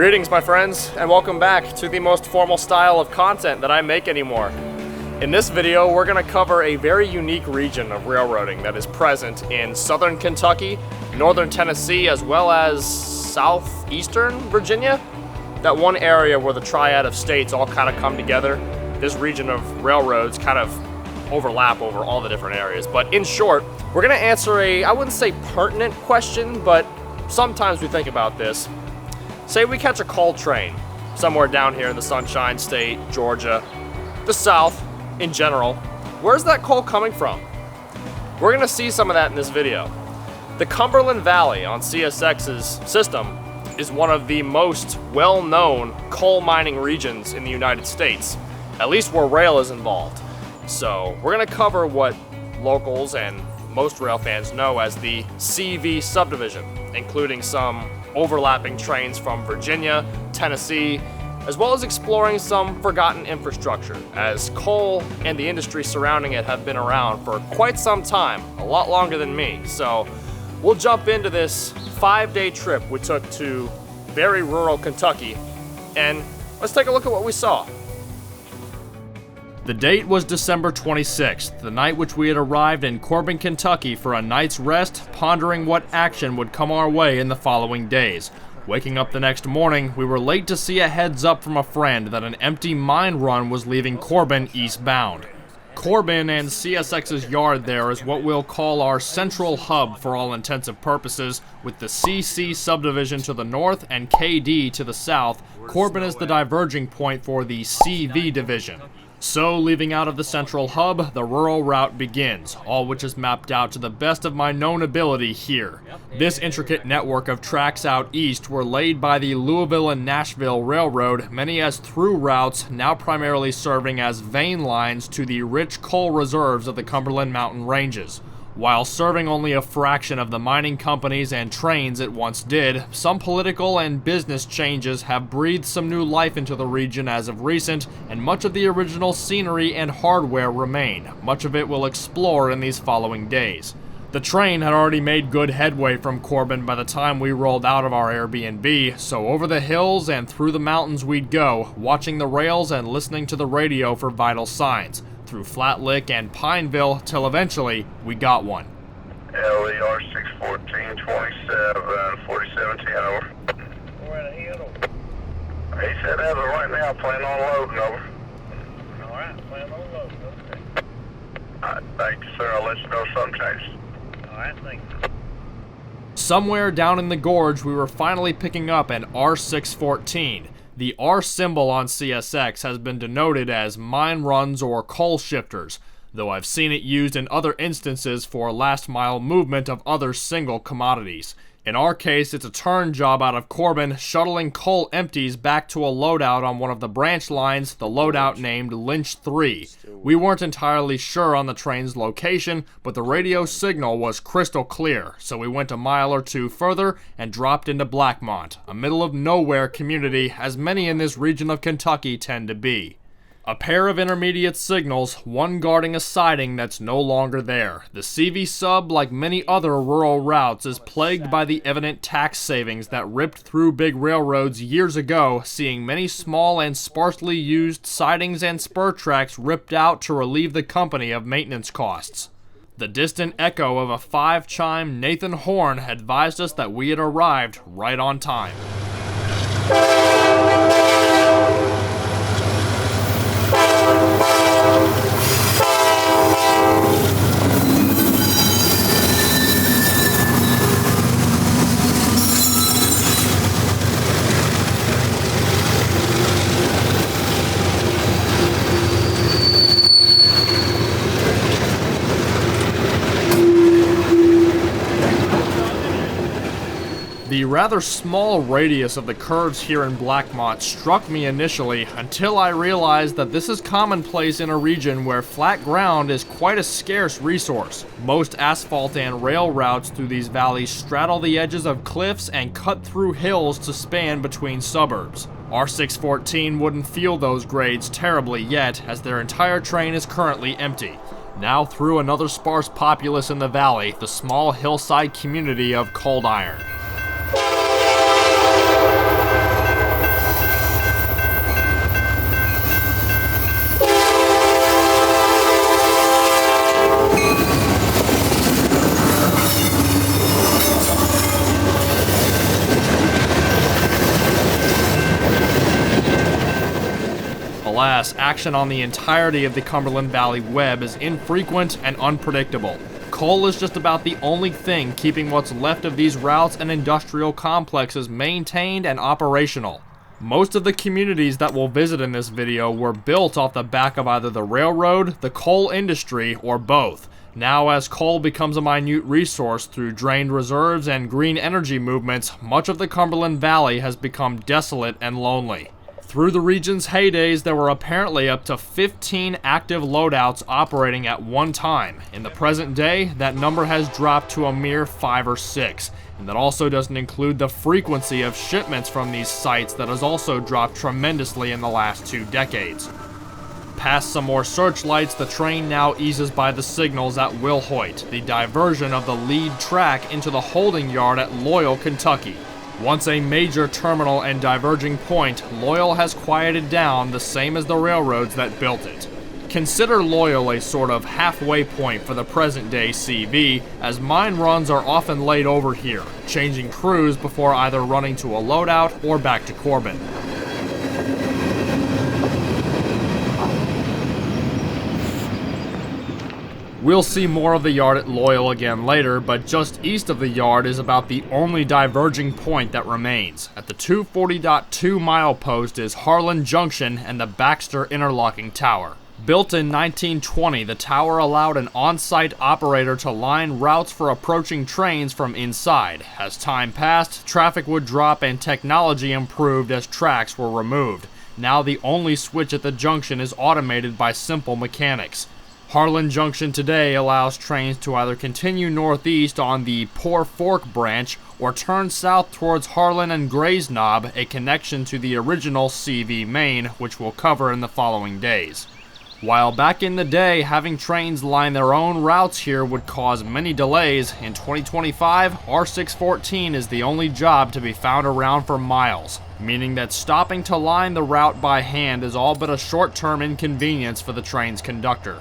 Greetings, my friends, and welcome back to the most formal style of content that I make anymore. In this video, we're going to cover a very unique region of railroading that is present in southern Kentucky, northern Tennessee, as well as southeastern Virginia. That one area where the triad of states all kind of come together. This region of railroads kind of overlap over all the different areas. But in short, we're going to answer a, I wouldn't say pertinent question, but sometimes we think about this. Say we catch a coal train somewhere down here in the Sunshine State, Georgia, the South in general. Where's that coal coming from? We're going to see some of that in this video. The Cumberland Valley on CSX's system is one of the most well-known coal mining regions in the United States, at least where rail is involved. So we're going to cover what locals and most rail fans know as the CV subdivision, including some overlapping trains from Virginia, Tennessee, as well as exploring some forgotten infrastructure, as coal and the industry surrounding it have been around for quite some time, a lot longer than me. So we'll jump into this 5-day trip we took to very rural Kentucky, and let's take a look at what we saw. The date was December 26th, the night which we had arrived in Corbin, Kentucky for a night's rest, pondering what action would come our way in the following days. Waking up the next morning, we were late to see a heads up from a friend that an empty mine run was leaving Corbin eastbound. Corbin and CSX's yard there is what we'll call our central hub for all intensive purposes, with the CC subdivision to the north and KD to the south. Corbin is the diverging point for the CV division. So, leaving out of the central hub, the rural route begins, all which is mapped out to the best of my known ability here. This intricate network of tracks out east were laid by the Louisville and Nashville Railroad, many as through routes, now primarily serving as vein lines to the rich coal reserves of the Cumberland Mountain ranges. While serving only a fraction of the mining companies and trains it once did, some political and business changes have breathed some new life into the region as of recent, and much of the original scenery and hardware remain. Much of it we'll explore in these following days. The train had already made good headway from Corbin by the time we rolled out of our Airbnb, so over the hills and through the mountains we'd go, watching the rails and listening to the radio for vital signs, through Flat Lick and Pineville, till eventually we got one. LER 614, 27, 47, 10 over. Where the hell over? He said as of right now, plan on loading over. Alright, plan on loading, okay. Alright, thank you, sir. I'll let you know if something changes. Alright, thank you. Somewhere down in the gorge, we were finally picking up an R614. The R symbol on CSX has been denoted as mine runs or coal shifters, though I've seen it used in other instances for last mile movement of other single commodities. In our case, it's a turn job out of Corbin, shuttling coal empties back to a loadout on one of the branch lines, the loadout named Lynch 3. We weren't entirely sure on the train's location, but the radio signal was crystal clear, so we went a mile or two further and dropped into Blackmont, a middle-of-nowhere community, as many in this region of Kentucky tend to be. A pair of intermediate signals, one guarding a siding that's no longer there. The CV sub, like many other rural routes, is plagued by the evident tax savings that ripped through big railroads years ago, seeing many small and sparsely used sidings and spur tracks ripped out to relieve the company of maintenance costs. The distant echo of a 5-chime Nathan horn advised us that we had arrived right on time. The rather small radius of the curves here in Blackmont struck me initially until I realized that this is commonplace in a region where flat ground is quite a scarce resource. Most asphalt and rail routes through these valleys straddle the edges of cliffs and cut through hills to span between suburbs. R614 wouldn't feel those grades terribly yet, as their entire train is currently empty. Now through another sparse populace in the valley, the small hillside community of Cold Iron. Alas, action on the entirety of the Cumberland Valley web is infrequent and unpredictable. Coal is just about the only thing keeping what's left of these routes and industrial complexes maintained and operational. Most of the communities that we'll visit in this video were built off the back of either the railroad, the coal industry, or both. Now, as coal becomes a minute resource through drained reserves and green energy movements, much of the Cumberland Valley has become desolate and lonely. Through the region's heydays, there were apparently up to 15 active loadouts operating at one time. In the present day, that number has dropped to a mere 5 or 6. And that also doesn't include the frequency of shipments from these sites that has also dropped tremendously in the last 2 decades. Past some more searchlights, the train now eases by the signals at Wilhoit, the diversion of the lead track into the holding yard at Loyall, Kentucky. Once a major terminal and diverging point, Loyall has quieted down the same as the railroads that built it. Consider Loyall a sort of halfway point for the present-day CV, as mine runs are often laid over here, changing crews before either running to a loadout or back to Corbin. We'll see more of the yard at Loyall again later, but just east of the yard is about the only diverging point that remains. At the 240.2 milepost is Harlan Junction and the Baxter Interlocking Tower. Built in 1920, the tower allowed an on-site operator to line routes for approaching trains from inside. As time passed, traffic would drop and technology improved as tracks were removed. Now the only switch at the junction is automated by simple mechanics. Harlan Junction today allows trains to either continue northeast on the Poor Fork branch or turn south towards Harlan and Gray's Knob, a connection to the original CV main, which we'll cover in the following days. While back in the day, having trains line their own routes here would cause many delays, in 2025, R614 is the only job to be found around for miles, meaning that stopping to line the route by hand is all but a short-term inconvenience for the train's conductor.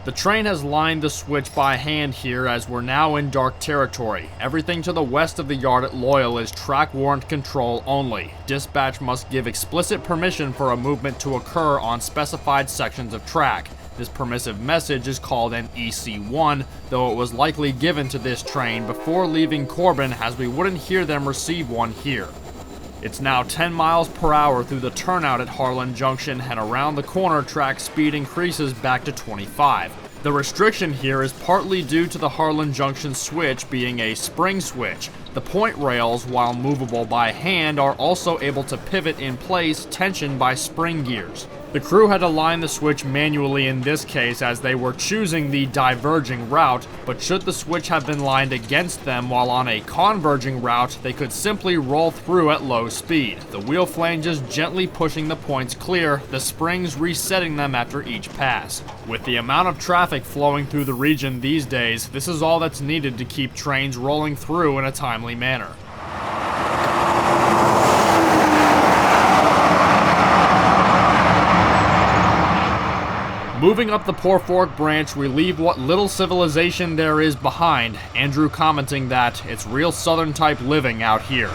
The train has lined the switch by hand here as we're now in dark territory. Everything to the west of the yard at Loyall is track warrant control only. Dispatch must give explicit permission for a movement to occur on specified sections of track. This permissive message is called an EC1, though it was likely given to this train before leaving Corbin, as we wouldn't hear them receive one here. It's now 10 miles per hour through the turnout at Harlan Junction, and around the corner track speed increases back to 25. The restriction here is partly due to the Harlan Junction switch being a spring switch. The point rails, while movable by hand, are also able to pivot in place, tensioned by spring gears. The crew had to line the switch manually in this case as they were choosing the diverging route, but should the switch have been lined against them while on a converging route, they could simply roll through at low speed, the wheel flanges gently pushing the points clear, the springs resetting them after each pass. With the amount of traffic flowing through the region these days, this is all that's needed to keep trains rolling through in a timely manner. Moving up the Poor Fork branch, we leave what little civilization there is behind, Andrew commenting that it's real southern type living out here.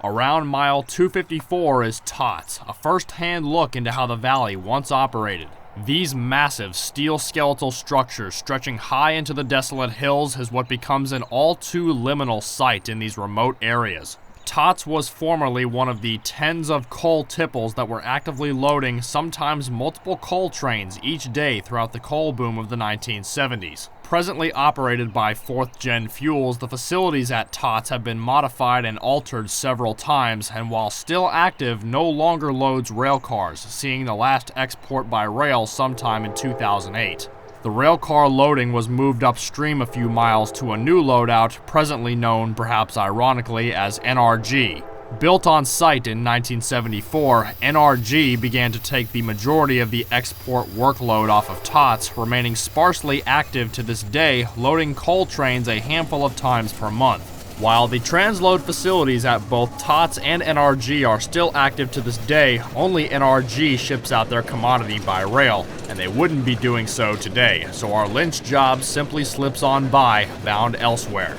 Around mile 254 is Tots, a first-hand look into how the valley once operated. These massive steel skeletal structures stretching high into the desolate hills is what becomes an all-too liminal sight in these remote areas. Tots was formerly one of the tens of coal tipples that were actively loading sometimes multiple coal trains each day throughout the coal boom of the 1970s. Presently operated by 4th Gen Fuels, the facilities at Tots have been modified and altered several times, and while still active, no longer loads rail cars, seeing the last export by rail sometime in 2008. The rail car loading was moved upstream a few miles to a new loadout, presently known, perhaps ironically, as NRG. Built on site in 1974, NRG began to take the majority of the export workload off of Tots, remaining sparsely active to this day, loading coal trains a handful of times per month. While the transload facilities at both TOTS and NRG are still active to this day, only NRG ships out their commodity by rail, and they wouldn't be doing so today, so our Lynch job simply slips on by, bound elsewhere.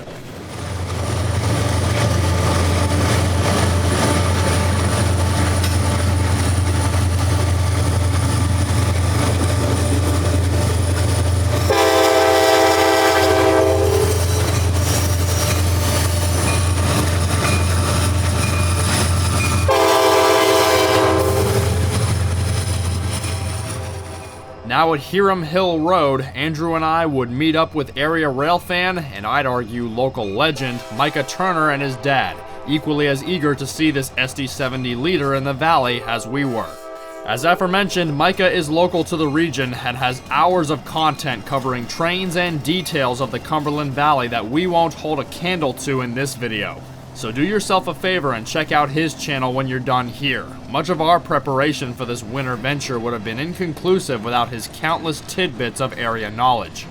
Now at Hiram Hill Road, Andrew and I would meet up with area rail fan, and I'd argue local legend, Micah Turner and his dad, equally as eager to see this SD70 leader in the valley as we were. As aforementioned, Micah is local to the region and has hours of content covering trains and details of the Cumberland Valley that we won't hold a candle to in this video. So do yourself a favor and check out his channel when you're done here. Much of our preparation for this winter venture would have been inconclusive without his countless tidbits of area knowledge.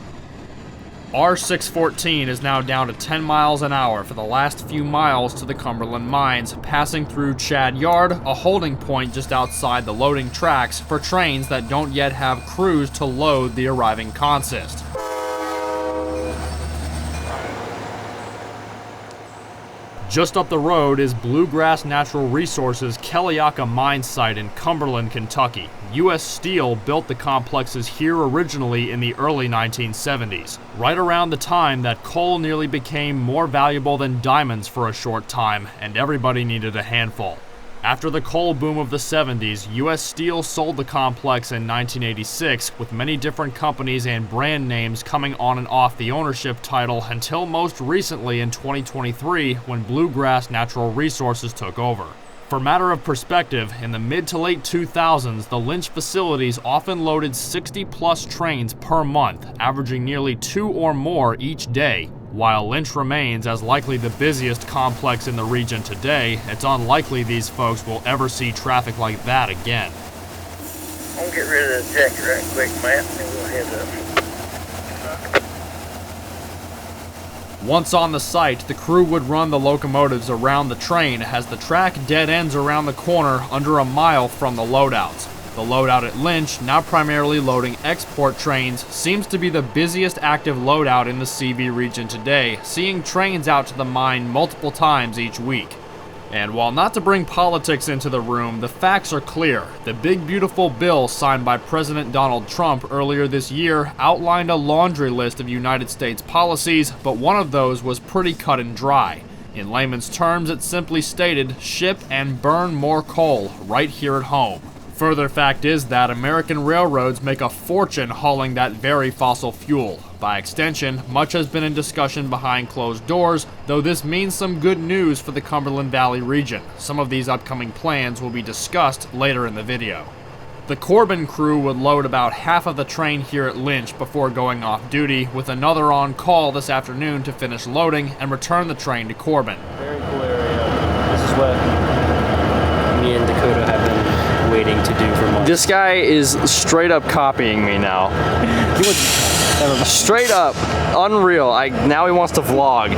R614 is now down to 10 miles an hour for the last few miles to the Cumberland mines, passing through Chad Yard, a holding point just outside the loading tracks for trains that don't yet have crews to load the arriving consist. Just up the road is Bluegrass Natural Resources' Kellyaka mine site in Cumberland, Kentucky. U.S. Steel built the complexes here originally in the early 1970s, right around the time that coal nearly became more valuable than diamonds for a short time, and everybody needed a handful. After the coal boom of the 70s, U.S. Steel sold the complex in 1986, with many different companies and brand names coming on and off the ownership title until most recently in 2023 when Bluegrass Natural Resources took over. For matter of perspective, in the mid to late 2000s, the Lynch facilities often loaded 60-plus trains per month, averaging nearly 2 or more each day. While Lynch remains as likely the busiest complex in the region today, it's unlikely these folks will ever see traffic like that again. I'm gonna get rid of the jacket right quick, Matt, and then we'll head up. Once on the site, the crew would run the locomotives around the train as the track dead ends around the corner under a mile from the loadouts. The loadout at Lynch, now primarily loading export trains, seems to be the busiest active loadout in the CV region today, seeing trains out to the mine multiple times each week. And while not to bring politics into the room, the facts are clear. The big beautiful bill signed by President Donald Trump earlier this year outlined a laundry list of United States policies, but one of those was pretty cut and dry. In layman's terms, it simply stated, ship and burn more coal right here at home. Further fact is that American railroads make a fortune hauling that very fossil fuel. By extension, much has been in discussion behind closed doors, though this means some good news for the Cumberland Valley region. Some of these upcoming plans will be discussed later in the video. The Corbin crew would load about half of the train here at Lynch before going off duty, with another on call this afternoon to finish loading and return the train to Corbin. Very cool area. This is what me and Dakota have been waiting to do for months. This guy is straight up copying me now. Straight up, unreal. Now he wants to vlog.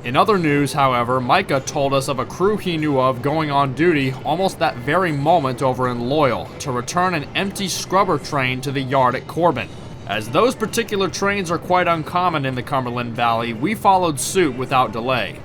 In other news, however, Micah told us of a crew he knew of going on duty almost that very moment over in Loyall to return an empty scrubber train to the yard at Corbin. As those particular trains are quite uncommon in the Cumberland Valley, we followed suit without delay.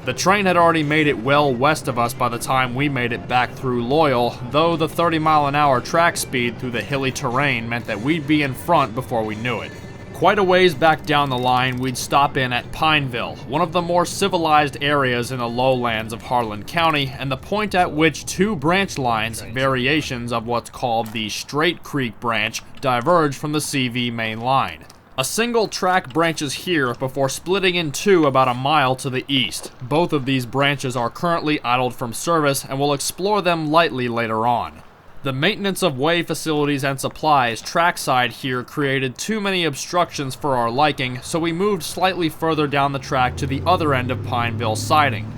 The train had already made it well west of us by the time we made it back through Loyall, though the 30-mile-an-hour track speed through the hilly terrain meant that we'd be in front before we knew it. Quite a ways back down the line, we'd stop in at Pineville, one of the more civilized areas in the lowlands of Harlan County, and the point at which two branch lines, variations of what's called the Straight Creek branch, diverge from the CV main line. A single track branches here before splitting in two about a mile to the east. Both of these branches are currently idled from service, and we'll explore them lightly later on. The maintenance of way facilities and supplies trackside here created too many obstructions for our liking, so we moved slightly further down the track to the other end of Pineville siding.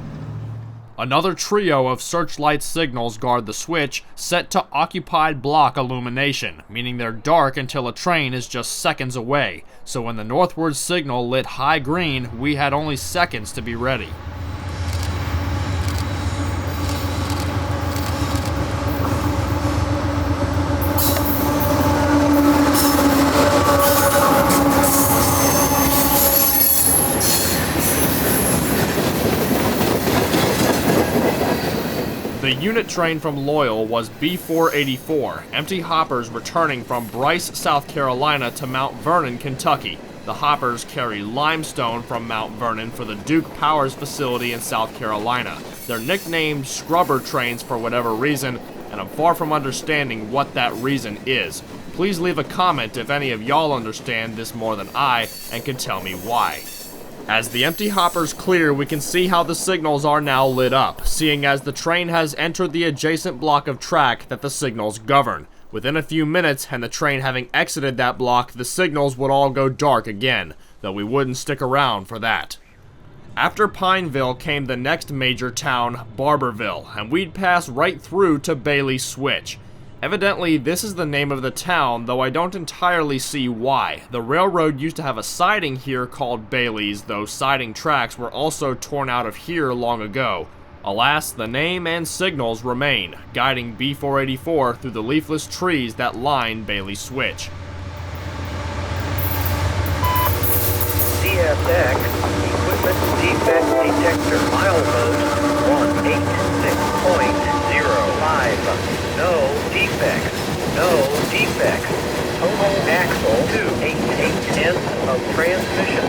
Another trio of searchlight signals guard the switch, set to occupied block illumination, meaning they're dark until a train is just seconds away. So when the northward signal lit high green, we had only seconds to be ready. The unit train from Loyall was B484, empty hoppers returning from Bryce, South Carolina to Mount Vernon, Kentucky. The hoppers carry limestone from Mount Vernon for the Duke Powers facility in South Carolina. They're nicknamed scrubber trains for whatever reason, and I'm far from understanding what that reason is. Please leave a comment if any of y'all understand this more than I and can tell me why. As the empty hoppers clear, we can see how the signals are now lit up, seeing as the train has entered the adjacent block of track that the signals govern. Within a few minutes, and the train having exited that block, the signals would all go dark again, though we wouldn't stick around for that. After Pineville came the next major town, Barberville, and we'd pass right through to Bailey Switch. Evidently, this is the name of the town, though I don't entirely see why. The railroad used to have a siding here called Bailey's, though siding tracks were also torn out of here long ago. Alas, the name and signals remain, guiding B484 through the leafless trees that line Bailey Switch. CSX Equipment Defect Detector milepost 186.05. No defects. No defects. Total axle 288 of transmission.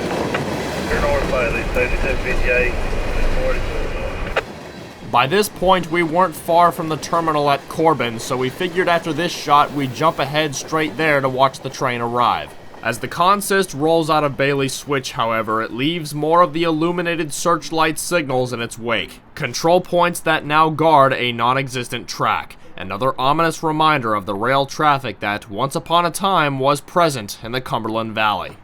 You're north Bailey, 7258, 42. By this point, we weren't far from the terminal at Corbin, so we figured after this shot we'd jump ahead straight there to watch the train arrive. As the consist rolls out of Bailey Switch, however, it leaves more of the illuminated searchlight signals in its wake. Control points that now guard a non-existent track. Another ominous reminder of the rail traffic that, once upon a time, was present in the Cumberland Valley.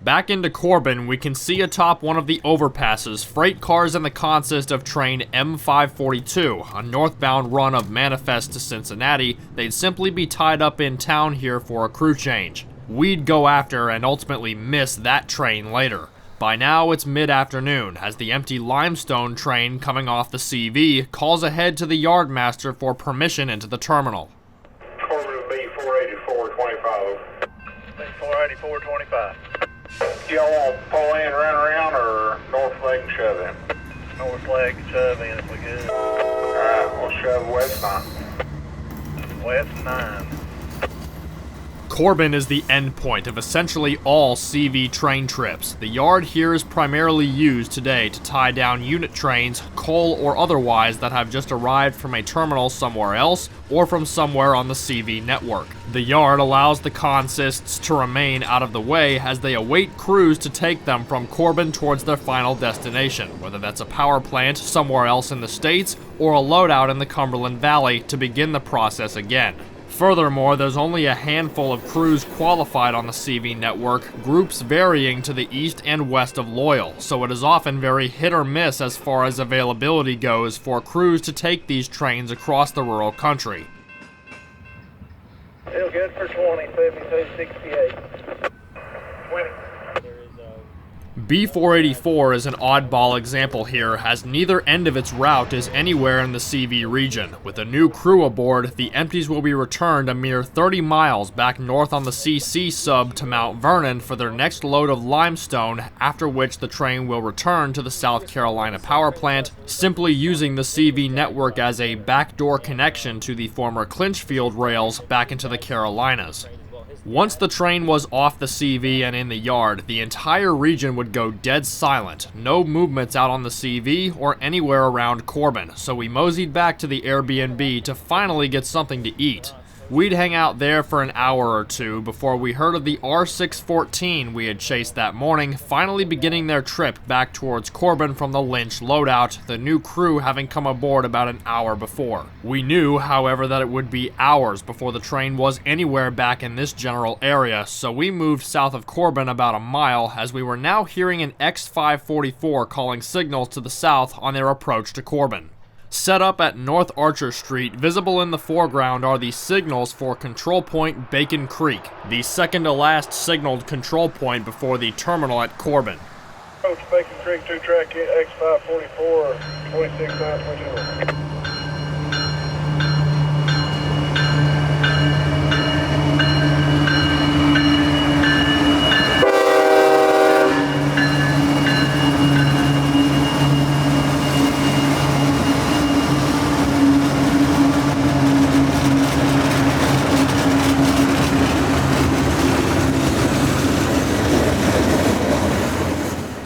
Back into Corbin, we can see atop one of the overpasses freight cars in the consist of train M542, a northbound run of Manifest to Cincinnati. They'd simply be tied up in town here for a crew change. We'd go after and ultimately miss that train later. By now, it's mid-afternoon, as the empty limestone train coming off the CV calls ahead to the yardmaster for permission into the terminal. Corbin B48425. B48425. Y'all want to pull in, run around, or north leg and shove in? North leg, shove in if we could. Alright, we'll shove west 9. West 9. Corbin is the endpoint of essentially all CV train trips. The yard here is primarily used today to tie down unit trains, coal or otherwise, that have just arrived from a terminal somewhere else or from somewhere on the CV network. The yard allows the consists to remain out of the way as they await crews to take them from Corbin towards their final destination, whether that's a power plant somewhere else in the States or a loadout in the Cumberland Valley to begin the process again. Furthermore, there's only a handful of crews qualified on the CV network, groups varying to the east and west of Loyall, so it is often very hit or miss as far as availability goes for crews to take these trains across the rural country. Still good for 20, 7268. 20. B484 is an oddball example here, as neither end of its route is anywhere in the CV region. With a new crew aboard, the empties will be returned a mere 30 miles back north on the CC sub to Mount Vernon for their next load of limestone, after which the train will return to the South Carolina power plant, simply using the CV network as a backdoor connection to the former Clinchfield rails back into the Carolinas. Once the train was off the CV and in the yard, the entire region would go dead silent. No movements out on the CV or anywhere around Corbin, so we moseyed back to the Airbnb to finally get something to eat. We'd hang out there for an hour or two before we heard of the R614 we had chased that morning finally beginning their trip back towards Corbin from the Lynch loadout, the new crew having come aboard about an hour before. We knew, however, that it would be hours before the train was anywhere back in this general area, so we moved south of Corbin about a mile as we were now hearing an X544 calling signals to the south on their approach to Corbin. Set up at North Archer Street, visible in the foreground are the signals for Control Point Bacon Creek, the second to last signaled control point before the terminal at Corbin. Approach Bacon Creek 2 track X544, 26.922.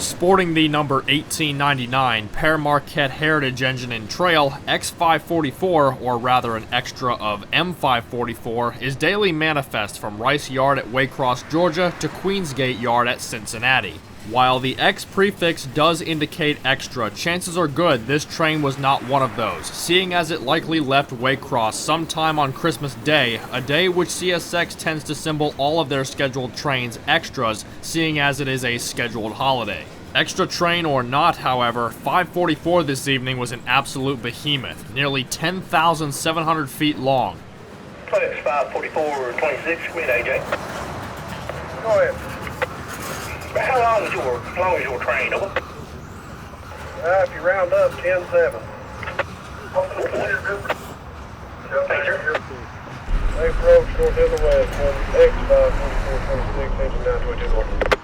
Sporting the number 1899 Père Marquette Heritage engine and trail, X544, or rather an extra of M544, is daily manifest from Rice Yard at Waycross, Georgia to Queensgate Yard at Cincinnati. While the X prefix does indicate extra, chances are good this train was not one of those, seeing as it likely left Waycross sometime on Christmas Day, a day which CSX tends to symbol all of their scheduled trains extras, seeing as it is a scheduled holiday. Extra train or not, however, 544 this evening was an absolute behemoth, nearly 10,700 feet long. FedEx 544 26, come in, AJ. Go ahead. How long is your train, over? If you round up, 10-7. Thanks, sir. They approach north to the west, X544 26, engine 922.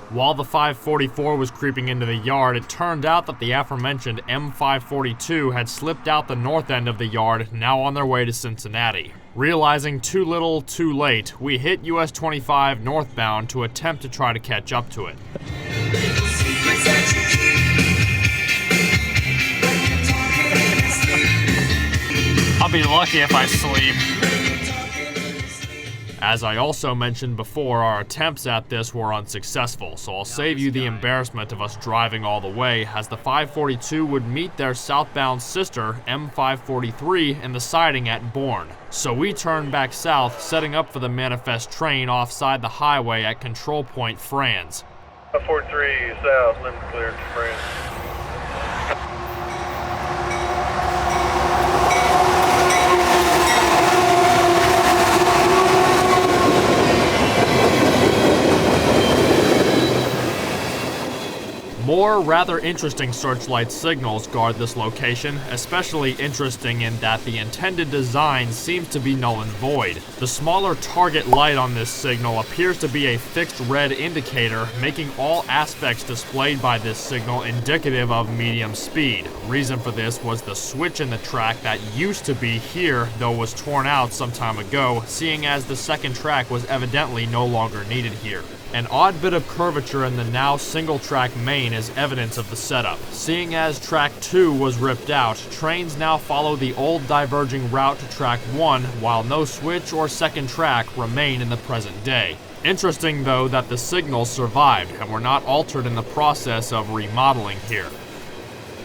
While the 544 was creeping into the yard, it turned out that the aforementioned M542 had slipped out the north end of the yard, now on their way to Cincinnati. Realizing too little, too late, we hit US 25 northbound to attempt to try to catch up to it. I'll be lucky if I sleep. As I also mentioned before, our attempts at this were unsuccessful, so I'll save you the embarrassment of us driving all the way, as the 542 would meet their southbound sister, M543, in the siding at Bourne. So we turned back south, setting up for the manifest train offside the highway at Control Point Franz. 43 south, limit cleared to France. More rather interesting searchlight signals guard this location, especially interesting in that the intended design seems to be null and void. The smaller target light on this signal appears to be a fixed red indicator, making all aspects displayed by this signal indicative of medium speed. Reason for this was the switch in the track that used to be here, though was torn out some time ago, seeing as the second track was evidently no longer needed here. An odd bit of curvature in the now single-track main is evidence of the setup. Seeing as track 2 was ripped out, trains now follow the old diverging route to track 1, while no switch or second track remain in the present day. Interesting though that the signals survived and were not altered in the process of remodeling here.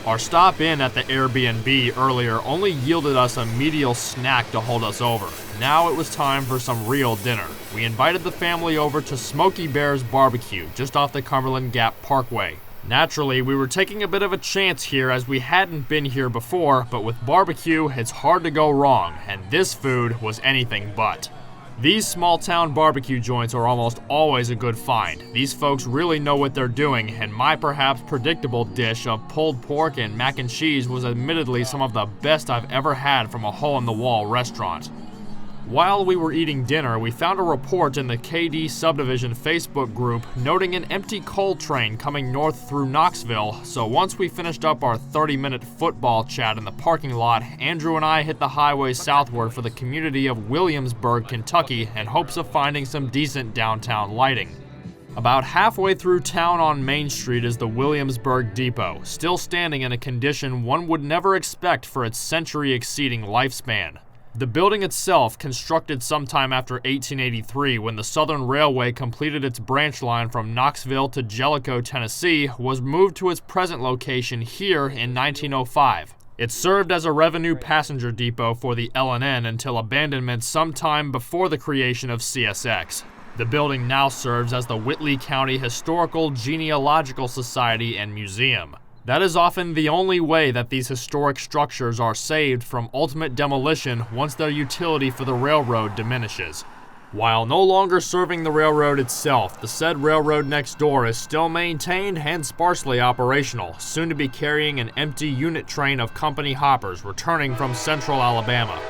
Our stop in at the Airbnb earlier only yielded us a medial snack to hold us over. Now it was time for some real dinner. We invited the family over to Smoky Bear's Barbecue, just off the Cumberland Gap Parkway. Naturally, we were taking a bit of a chance here as we hadn't been here before, but with barbecue, it's hard to go wrong, and this food was anything but. These small-town barbecue joints are almost always a good find. These folks really know what they're doing, and my perhaps predictable dish of pulled pork and mac and cheese was admittedly some of the best I've ever had from a hole-in-the-wall restaurant. While we were eating dinner, we found a report in the KD Subdivision Facebook group noting an empty coal train coming north through Knoxville, so once we finished up our 30-minute football chat in the parking lot, Andrew and I hit the highway southward for the community of Williamsburg, Kentucky, in hopes of finding some decent downtown lighting. About halfway through town on Main Street is the Williamsburg Depot, still standing in a condition one would never expect for its century-exceeding lifespan. The building itself, constructed sometime after 1883 when the Southern Railway completed its branch line from Knoxville to Jellicoe, Tennessee, was moved to its present location here in 1905. It served as a revenue passenger depot for the L&N until abandonment sometime before the creation of CSX. The building now serves as the Whitley County Historical Genealogical Society and Museum. That is often the only way that these historic structures are saved from ultimate demolition once their utility for the railroad diminishes. While no longer serving the railroad itself, the said railroad next door is still maintained and sparsely operational, soon to be carrying an empty unit train of company hoppers returning from central Alabama.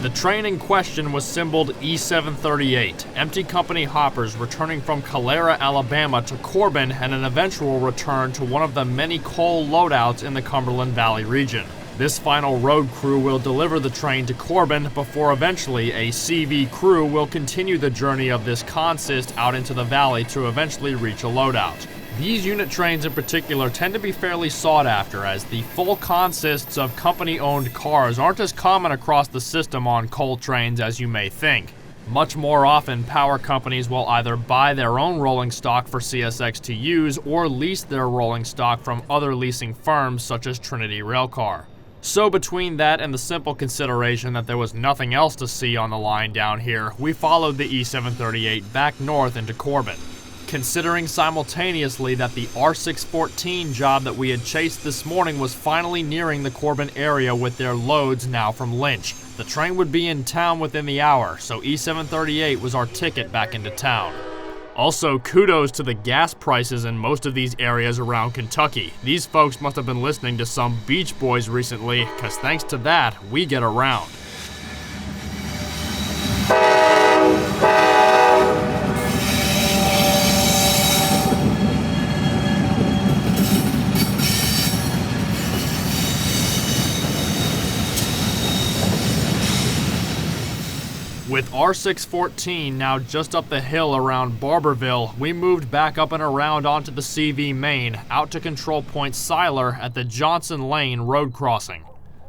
The train in question was symboled E738, empty company hoppers returning from Calera, Alabama to Corbin and an eventual return to one of the many coal loadouts in the Cumberland Valley region. This final road crew will deliver the train to Corbin before eventually a CV crew will continue the journey of this consist out into the valley to eventually reach a loadout. These unit trains in particular tend to be fairly sought after, as the full consists of company-owned cars aren't as common across the system on coal trains as you may think. Much more often, power companies will either buy their own rolling stock for CSX to use or lease their rolling stock from other leasing firms such as Trinity Railcar. So between that and the simple consideration that there was nothing else to see on the line down here, we followed the E738 back north into Corbin. Considering simultaneously that the R614 job that we had chased this morning was finally nearing the Corbin area with their loads now from Lynch. The train would be in town within the hour, so E738 was our ticket back into town. Also, kudos to the gas prices in most of these areas around Kentucky. These folks must have been listening to some Beach Boys recently, cause thanks to that, we get around. With R614 now just up the hill around Barberville, we moved back up and around onto the CV main, out to control point Siler at the Johnson Lane road crossing.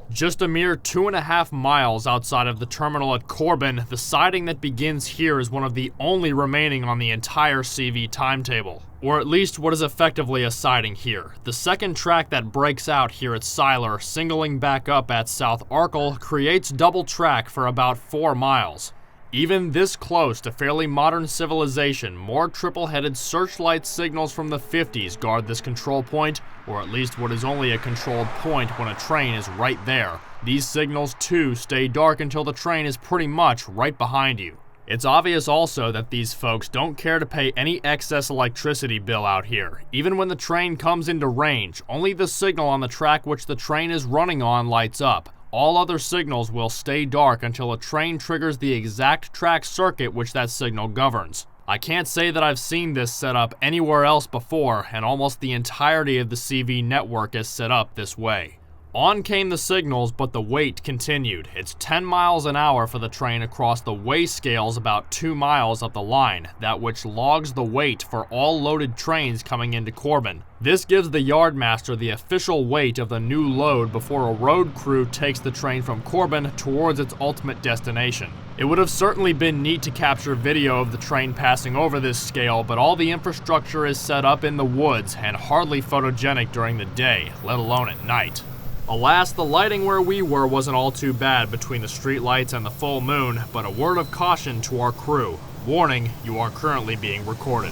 Just a mere 2.5 miles outside of the terminal at Corbin, the siding that begins here is one of the only remaining on the entire CV timetable. Or at least what is effectively a siding here. The second track that breaks out here at Siler, singling back up at South Arkle, creates double track for about 4 miles. Even this close to fairly modern civilization, more triple-headed searchlight signals from the 50s guard this control point, or at least what is only a controlled point when a train is right there. These signals too stay dark until the train is pretty much right behind you. It's obvious also that these folks don't care to pay any excess electricity bill out here. Even when the train comes into range, only the signal on the track which the train is running on lights up. All other signals will stay dark until a train triggers the exact track circuit which that signal governs. I can't say that I've seen this set up anywhere else before, and almost the entirety of the CV network is set up this way. On came the signals, but the wait continued. It's 10 miles an hour for the train across the weigh scales about 2 miles up the line, that which logs the weight for all loaded trains coming into Corbin. This gives the yardmaster the official weight of the new load before a road crew takes the train from Corbin towards its ultimate destination. It would have certainly been neat to capture video of the train passing over this scale, but all the infrastructure is set up in the woods and hardly photogenic during the day, let alone at night. Alas, the lighting where we were wasn't all too bad between the streetlights and the full moon, but a word of caution to our crew. Warning, you are currently being recorded.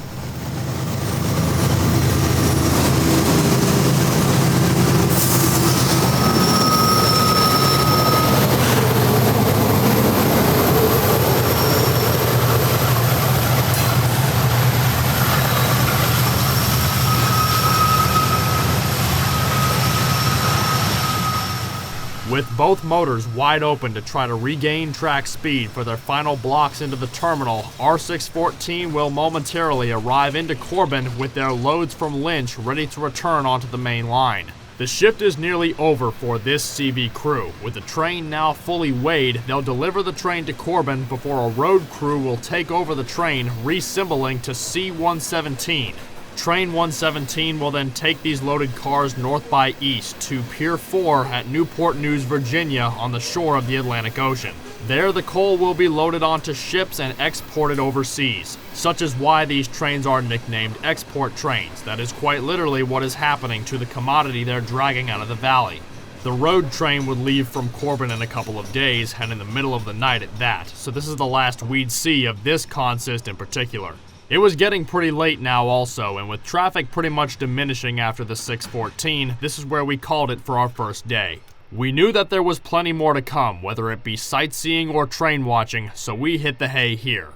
With both motors wide open to try to regain track speed for their final blocks into the terminal, R614 will momentarily arrive into Corbin with their loads from Lynch ready to return onto the main line. The shift is nearly over for this CV crew. With the train now fully weighed, they'll deliver the train to Corbin before a road crew will take over the train, re-symboling to C-117. Train 117 will then take these loaded cars north by east to Pier 4 at Newport News, Virginia on the shore of the Atlantic Ocean. There, the coal will be loaded onto ships and exported overseas. Such is why these trains are nicknamed export trains. That is quite literally what is happening to the commodity they're dragging out of the valley. The road train would leave from Corbin in a couple of days, and in the middle of the night at that, so this is the last we'd see of this consist in particular. It was getting pretty late now also, and with traffic pretty much diminishing after the 614, this is where we called it for our first day. We knew that there was plenty more to come, whether it be sightseeing or train watching, so we hit the hay here.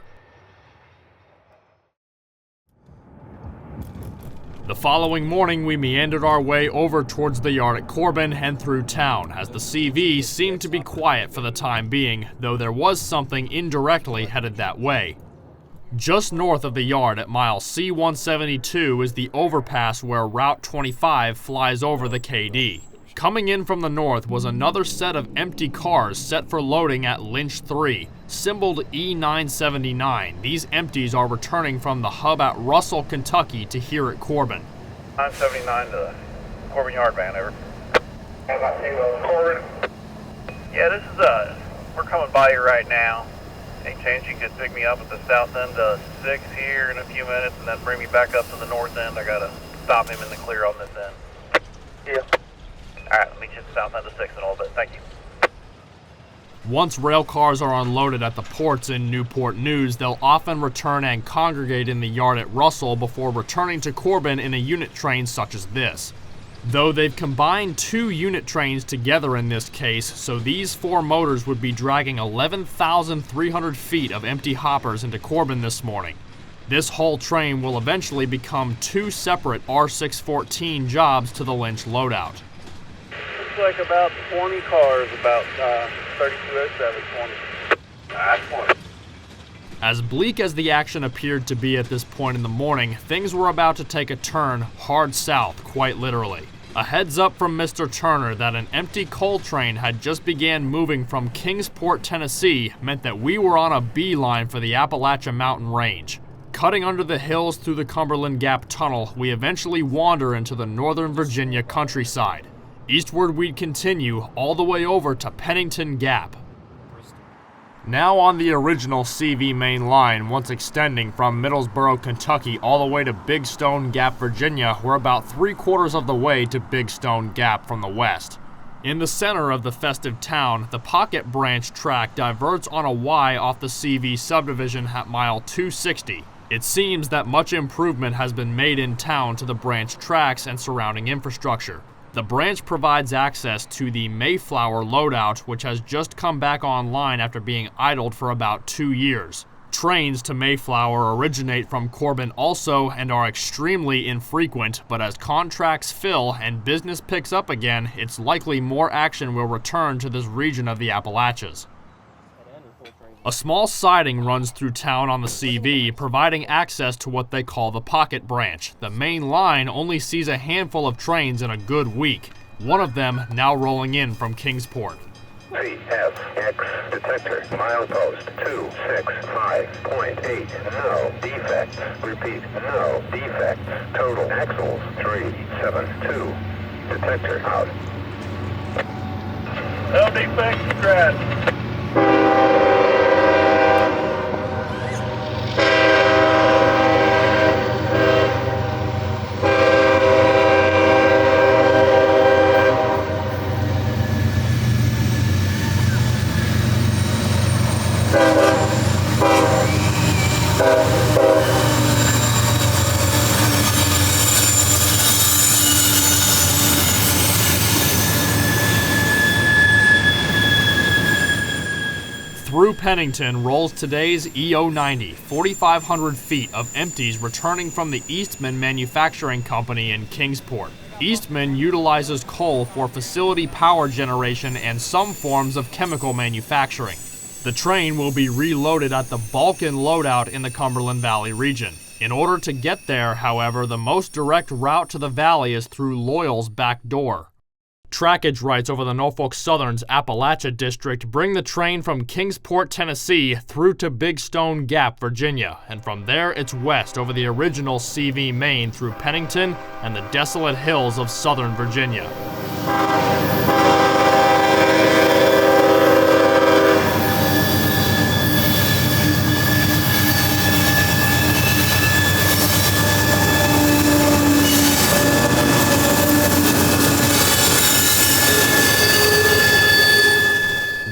The following morning, we meandered our way over towards the yard at Corbin and through town, as the CV seemed to be quiet for the time being, though there was something indirectly headed that way. Just north of the yard at mile C-172 is the overpass where Route 25 flies over the KD. Coming in from the north was another set of empty cars set for loading at Lynch 3, symboled E979. These empties are returning from the hub at Russell, Kentucky to here at Corbin. 979 to Corbin Yard van, over. Corbin. Yeah, this is, we're coming by you right now. Any chance you could pick me up at the south end of 6 here in a few minutes and then bring me back up to the north end? I gotta stop him in the clear on this end. Yeah. Alright, I'll meet you at the south end of 6 in a little bit. Thank you. Once rail cars are unloaded at the ports in Newport News, they'll often return and congregate in the yard at Russell before returning to Corbin in a unit train such as this. Though they've combined 2 unit trains together in this case, so these 4 motors would be dragging 11,300 feet of empty hoppers into Corbin this morning. This whole train will eventually become 2 separate R614 jobs to the Lynch loadout. Looks like about 20 cars, about 3207, 20. That's 20. As bleak as the action appeared to be at this point in the morning, things were about to take a turn hard south, quite literally. A heads up from Mr. Turner that an empty coal train had just began moving from Kingsport, Tennessee meant that we were on a beeline for the Appalachian Mountain range. Cutting under the hills through the Cumberland Gap tunnel, we eventually wander into the northern Virginia countryside. Eastward we'd continue all the way over to Pennington Gap. Now on the original CV main line, once extending from Middlesboro, Kentucky all the way to Big Stone Gap, Virginia, we're about 3/4 of the way to Big Stone Gap from the west. In the center of the festive town, the Pocket Branch track diverts on a Y off the CV subdivision at mile 260. It seems that much improvement has been made in town to the branch tracks and surrounding infrastructure. The branch provides access to the Mayflower loadout, which has just come back online after being idled for about 2 years. Trains to Mayflower originate from Corbin also and are extremely infrequent, but as contracts fill and business picks up again, it's likely more action will return to this region of the Appalachians. A small siding runs through town on the CV, providing access to what they call the Pocket Branch. The main line only sees a handful of trains in a good week, one of them now rolling in from Kingsport. CSX detector, milepost 265.8, no defects. Repeat, no defects. Total axles 372. Detector out. No defects, scratch. Through Pennington rolls today's EO90, 4,500 feet of empties returning from the Eastman Manufacturing Company in Kingsport. Eastman utilizes coal for facility power generation and some forms of chemical manufacturing. The train will be reloaded at the Balkan loadout in the Cumberland Valley region. In order to get there, however, the most direct route to the valley is through Loyall's back door. Trackage rights over the Norfolk Southern's Appalachia District bring the train from Kingsport, Tennessee through to Big Stone Gap, Virginia, and from there it's west over the original CV main through Pennington and the desolate hills of southern Virginia.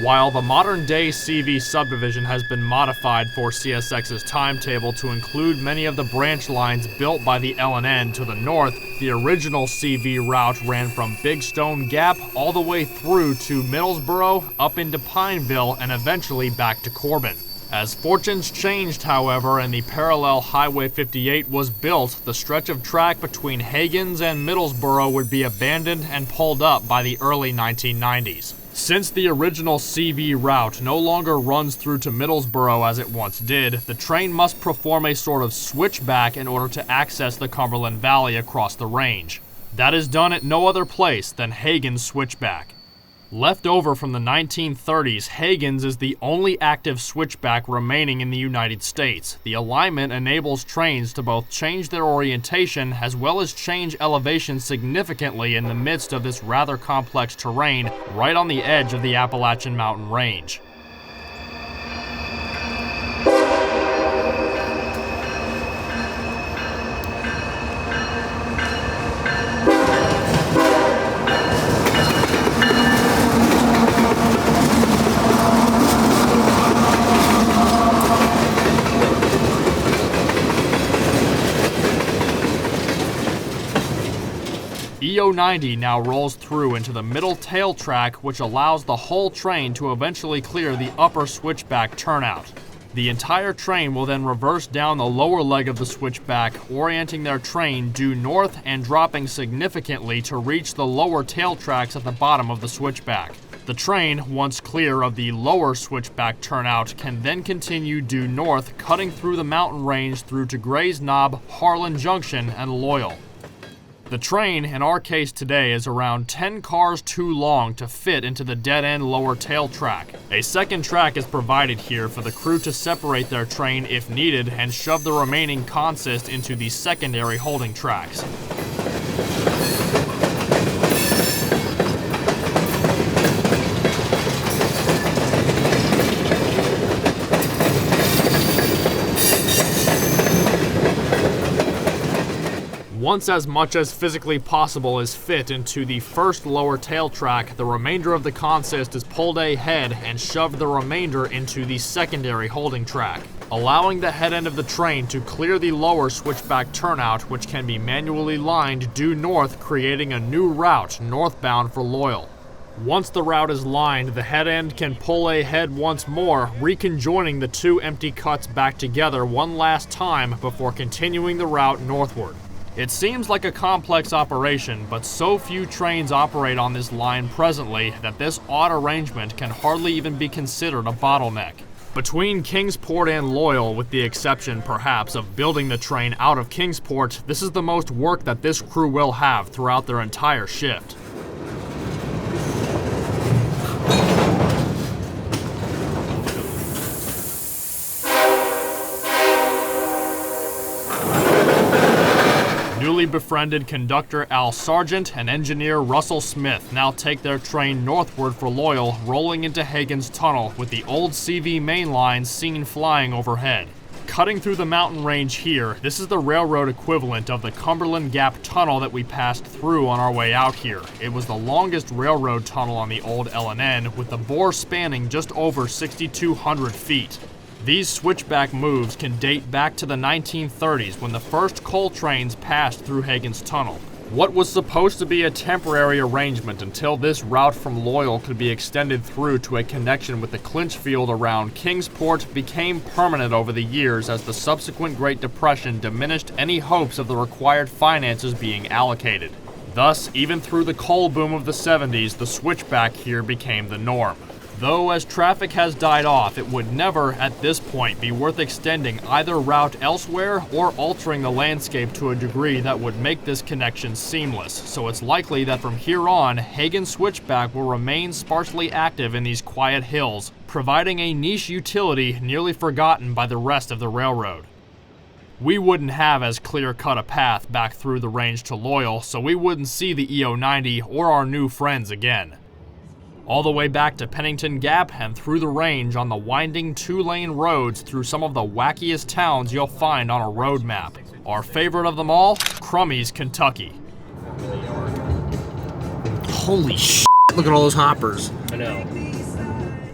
While the modern-day CV subdivision has been modified for CSX's timetable to include many of the branch lines built by the L&N to the north, the original CV route ran from Big Stone Gap all the way through to Middlesboro, up into Pineville, and eventually back to Corbin. As fortunes changed, however, and the parallel Highway 58 was built, the stretch of track between Hagen's and Middlesboro would be abandoned and pulled up by the early 1990s. Since the original CV route no longer runs through to Middlesboro as it once did, the train must perform a sort of switchback in order to access the Cumberland Valley across the range. That is done at no other place than Hagen Switchback. Left over from the 1930s, Hagen's is the only active switchback remaining in the United States. The alignment enables trains to both change their orientation as well as change elevation significantly in the midst of this rather complex terrain right on the edge of the Appalachian Mountain Range. E090 now rolls through into the middle tail track, which allows the whole train to eventually clear the upper switchback turnout. The entire train will then reverse down the lower leg of the switchback, orienting their train due north and dropping significantly to reach the lower tail tracks at the bottom of the switchback. The train, once clear of the lower switchback turnout, can then continue due north, cutting through the mountain range through to Gray's Knob, Harlan Junction, and Loyall. The train, in our case today, is around 10 cars too long to fit into the dead-end lower tail track. A second track is provided here for the crew to separate their train if needed and shove the remaining consist into the secondary holding tracks. Once as much as physically possible is fit into the first lower tail track, the remainder of the consist is pulled ahead and shoved the remainder into the secondary holding track, allowing the head end of the train to clear the lower switchback turnout, which can be manually lined due north, creating a new route northbound for Loyall. Once the route is lined, the head end can pull ahead once more, reconjoining the two empty cuts back together one last time before continuing the route northward. It seems like a complex operation, but so few trains operate on this line presently that this odd arrangement can hardly even be considered a bottleneck. Between Kingsport and Loyall, with the exception perhaps of building the train out of Kingsport, this is the most work that this crew will have throughout their entire shift. Newly befriended conductor Al Sargent and engineer Russell Smith now take their train northward for Loyall, rolling into Hagen's Tunnel with the old CV main line seen flying overhead. Cutting through the mountain range here, this is the railroad equivalent of the Cumberland Gap tunnel that we passed through on our way out here. It was the longest railroad tunnel on the old L&N, with the bore spanning just over 6,200 feet. These switchback moves can date back to the 1930s when the first coal trains passed through Hagen's Tunnel. What was supposed to be a temporary arrangement until this route from Loyall could be extended through to a connection with the clinch field around Kingsport became permanent over the years as the subsequent Great Depression diminished any hopes of the required finances being allocated. Thus, even through the coal boom of the 70s, the switchback here became the norm. Though as traffic has died off, it would never, at this point, be worth extending either route elsewhere or altering the landscape to a degree that would make this connection seamless, so it's likely that from here on, Hagen Switchback will remain sparsely active in these quiet hills, providing a niche utility nearly forgotten by the rest of the railroad. We wouldn't have as clear-cut a path back through the range to Loyall, so we wouldn't see the EO90 or our new friends again. All the way back to Pennington Gap and through the range on the winding 2-lane roads through some of the wackiest towns you'll find on a road map. Our favorite of them all, Crummies, Kentucky. Holy shit, look at all those hoppers. I know.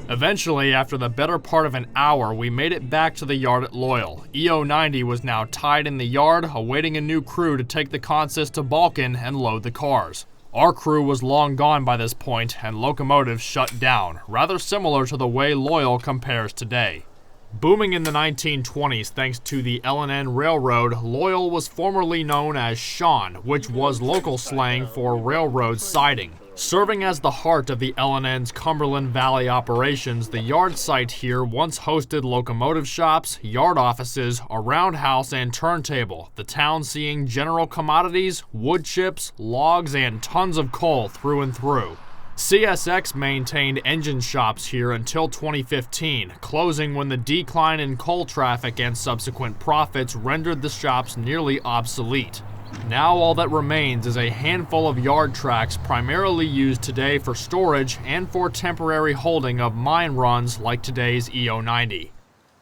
Eventually, after the better part of an hour, we made it back to the yard at Loyall. EO90 was now tied in the yard, awaiting a new crew to take the consist to Balkan and load the cars. Our crew was long gone by this point, and locomotives shut down, rather similar to the way Loyall compares today. Booming in the 1920s thanks to the L&N Railroad, Loyall was formerly known as Shawn, which was local slang for railroad siding. Serving as the heart of the L&N's Cumberland Valley operations, the yard site here once hosted locomotive shops, yard offices, a roundhouse and turntable, the town seeing general commodities, wood chips, logs, and tons of coal through and through. CSX maintained engine shops here until 2015, closing when the decline in coal traffic and subsequent profits rendered the shops nearly obsolete. Now all that remains is a handful of yard tracks primarily used today for storage and for temporary holding of mine runs like today's EO90.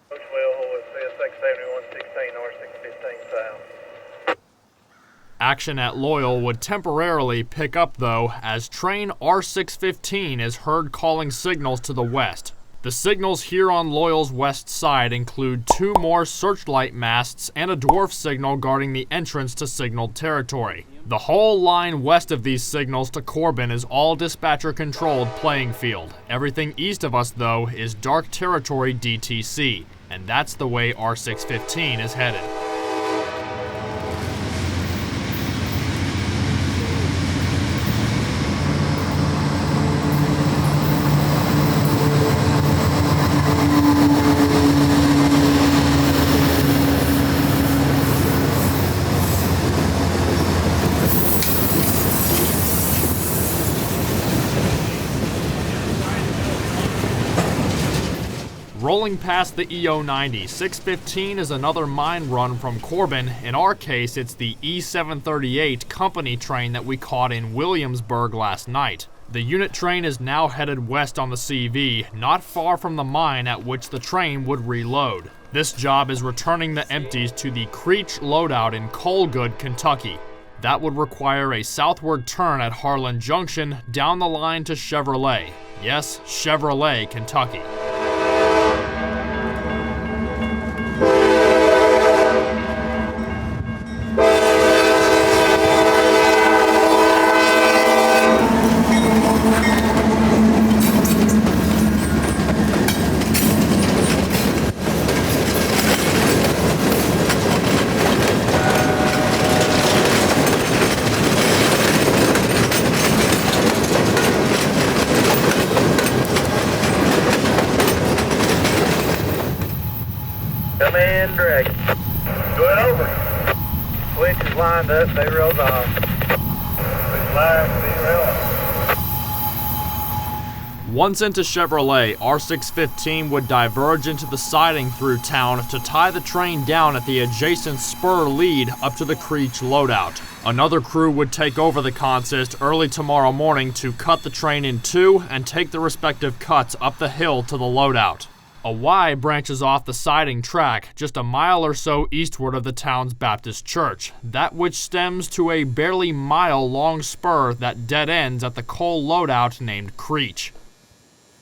CSX 7116 north, 615 south. Action at Loyall would temporarily pick up though, as train R615 is heard calling signals to the west. The signals here on Loyall's west side include 2 more searchlight masts and a dwarf signal guarding the entrance to signaled territory. The whole line west of these signals to Corbin is all dispatcher-controlled playing field. Everything east of us, though, is dark territory DTC, and that's the way R615 is headed. Rolling past the EO90, 615 is another mine run from Corbin. In our case, it's the E738 company train that we caught in Williamsburg last night. The unit train is now headed west on the CV, not far from the mine at which the train would reload. This job is returning the empties to the Creech loadout in Colgood, Kentucky. That would require a southward turn at Harlan Junction down the line to Chevrolet. Yes, Chevrolet, Kentucky. Come in, drag it. Go it over. Switch is lined up, they rolled off. Switch line, derail off. Once into Chevrolet, R615 would diverge into the siding through town to tie the train down at the adjacent spur lead up to the Creech loadout. Another crew would take over the consist early tomorrow morning to cut the train in two and take the respective cuts up the hill to the loadout. A Y branches off the siding track just a mile or so eastward of the town's Baptist church, that which stems to a barely mile-long spur that dead ends at the coal loadout named Creech.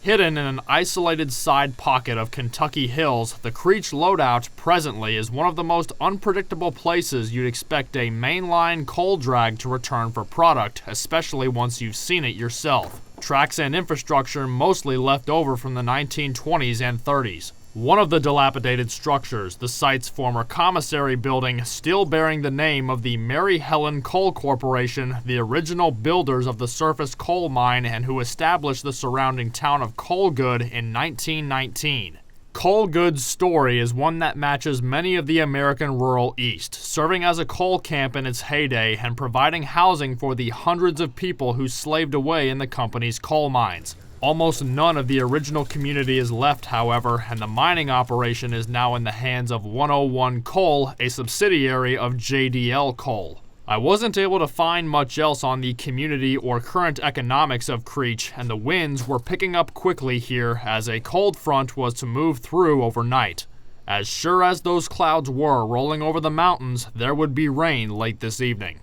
Hidden in an isolated side pocket of Kentucky hills, the Creech loadout presently is one of the most unpredictable places you'd expect a mainline coal drag to return for product, especially once you've seen it yourself. Tracks and infrastructure mostly left over from the 1920s and 30s. One of the dilapidated structures, the site's former commissary building, still bearing the name of the Mary Helen Coal Corporation, the original builders of the surface coal mine and who established the surrounding town of Coalgood in 1919. Coalgood's story is one that matches many of the American rural East, serving as a coal camp in its heyday and providing housing for the hundreds of people who slaved away in the company's coal mines. Almost none of the original community is left, however, and the mining operation is now in the hands of 101 Coal, a subsidiary of JDL Coal. I wasn't able to find much else on the community or current economics of Creech, and the winds were picking up quickly here as a cold front was to move through overnight. As sure as those clouds were rolling over the mountains, there would be rain late this evening.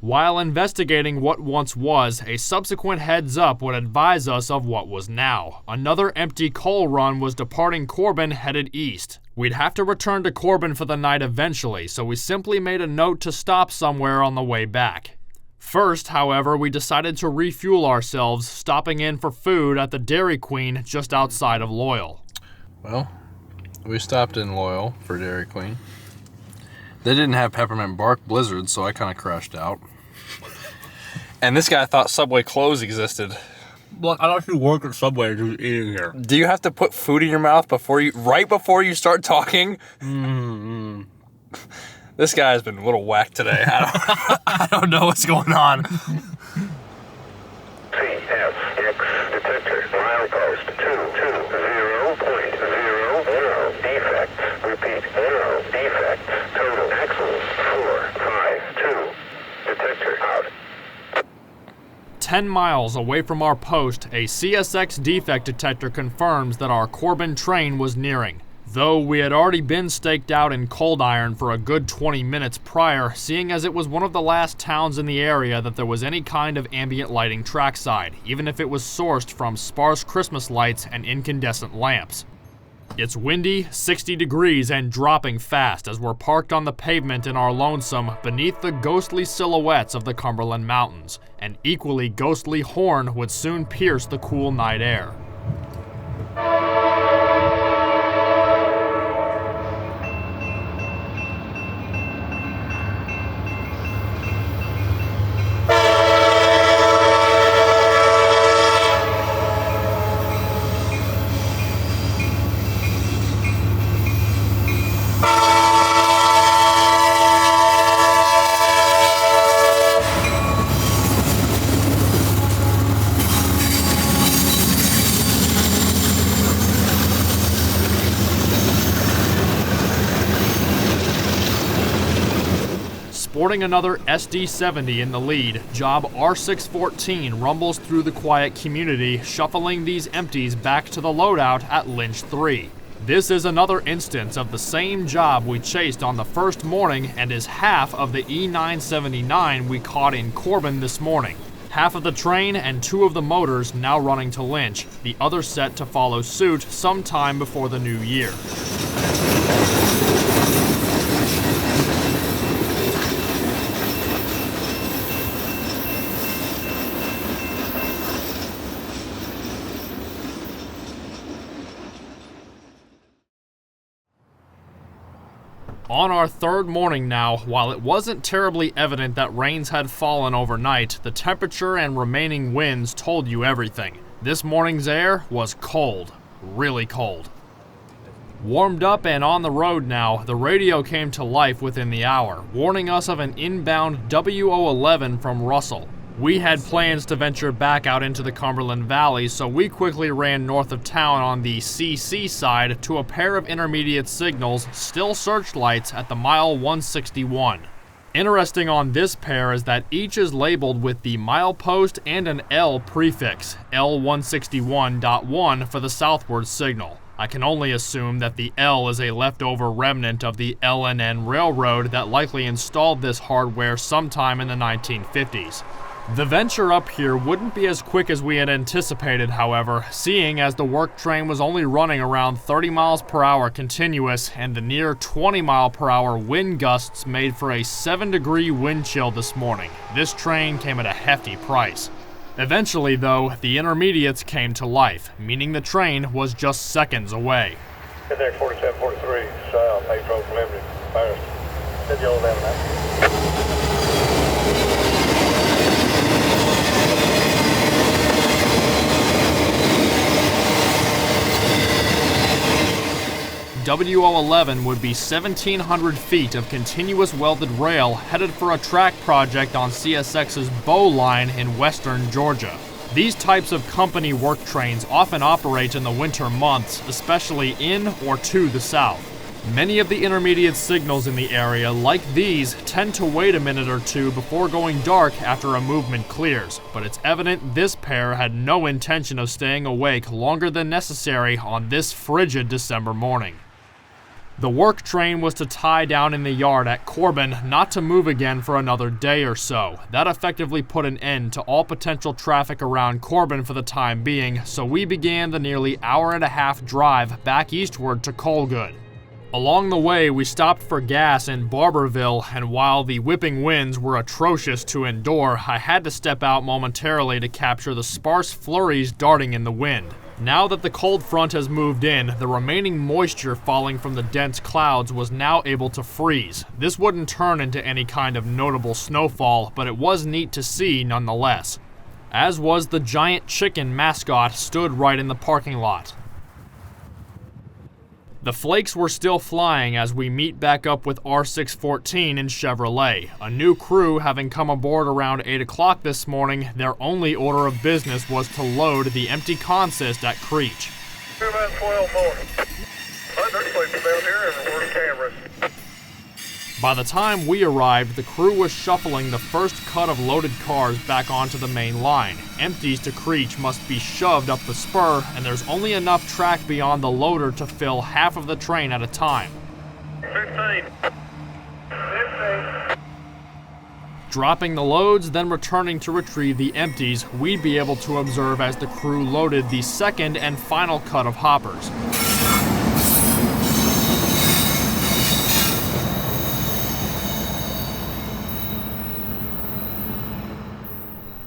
While investigating what once was, a subsequent heads up would advise us of what was now. Another empty coal run was departing Corbin headed east. We'd have to return to Corbin for the night eventually, so we simply made a note to stop somewhere on the way back. First, however, we decided to refuel ourselves, stopping in for food at the Dairy Queen just outside of Loyall. Well, we stopped in Loyall for Dairy Queen. They didn't have peppermint bark blizzards, so I kind of crashed out. And this guy thought Subway clothes existed. Look, I don't work at Subway who's eating here. Do you have to put food in your mouth right before you start talking? Mm-hmm. This guy's been a little whacked today. I don't know what's going on. CSX detector, milepost 220.00, defects, repeat, 0, defects, total, axles, 452, detector out. 10 miles away from our post, a CSX defect detector confirms that our Corbin train was nearing. Though we had already been staked out in cold iron for a good 20 minutes prior, seeing as it was one of the last towns in the area that there was any kind of ambient lighting trackside, even if it was sourced from sparse Christmas lights and incandescent lamps. It's windy, 60 degrees, and dropping fast as we're parked on the pavement in our lonesome beneath the ghostly silhouettes of the Cumberland Mountains. An equally ghostly horn would soon pierce the cool night air. Sporting another SD-70 in the lead, Job R614 rumbles through the quiet community, shuffling these empties back to the loadout at Lynch 3. This is another instance of the same job we chased on the first morning and is half of the E979 we caught in Corbin this morning. Half of the train and 2 of the motors now running to Lynch, the other set to follow suit sometime before the new year. On our third morning now, while it wasn't terribly evident that rains had fallen overnight, the temperature and remaining winds told you everything. This morning's air was cold, really cold. Warmed up and on the road now, the radio came to life within the hour, warning us of an inbound WO11 from Russell. We had plans to venture back out into the Cumberland Valley, so we quickly ran north of town on the CC side to a pair of intermediate signals, still searchlights, at the mile 161. Interesting on this pair is that each is labeled with the milepost and an L prefix, L161.1 for the southward signal. I can only assume that the L is a leftover remnant of the L&N Railroad that likely installed this hardware sometime in the 1950s. The venture up here wouldn't be as quick as we had anticipated, however, seeing as the work train was only running around 30 miles per hour continuous and the near 20 mile per hour wind gusts made for a 7-degree wind chill this morning. This train came at a hefty price. Eventually, though, the intermediates came to life, meaning the train was just seconds away. Connect 4743, south, H Road Preliminary, Paris. Did you all down that? WO11 would be 1,700 feet of continuous welded rail headed for a track project on CSX's Bow Line in western Georgia. These types of company work trains often operate in the winter months, especially in or to the south. Many of the intermediate signals in the area, like these, tend to wait a minute or two before going dark after a movement clears, but it's evident this pair had no intention of staying awake longer than necessary on this frigid December morning. The work train was to tie down in the yard at Corbin, not to move again for another day or so. That effectively put an end to all potential traffic around Corbin for the time being, so we began the nearly hour-and-a-half drive back eastward to Colgood. Along the way, we stopped for gas in Barberville, and while the whipping winds were atrocious to endure, I had to step out momentarily to capture the sparse flurries darting in the wind. Now that the cold front has moved in, the remaining moisture falling from the dense clouds was now able to freeze. This wouldn't turn into any kind of notable snowfall, but it was neat to see nonetheless. As was the giant chicken mascot stood right in the parking lot. The flakes were still flying as we meet back up with R614 in Chevrolet. A new crew having come aboard around 8 o'clock this morning, their only order of business was to load the empty consist at Creech. About 12 more. There's places down here everywhere, cameras. By the time we arrived, the crew was shuffling the first cut of loaded cars back onto the main line. Empties to Creech must be shoved up the spur, and there's only enough track beyond the loader to fill half of the train at a time. 15. Dropping the loads, then returning to retrieve the empties, we'd be able to observe as the crew loaded the second and final cut of hoppers.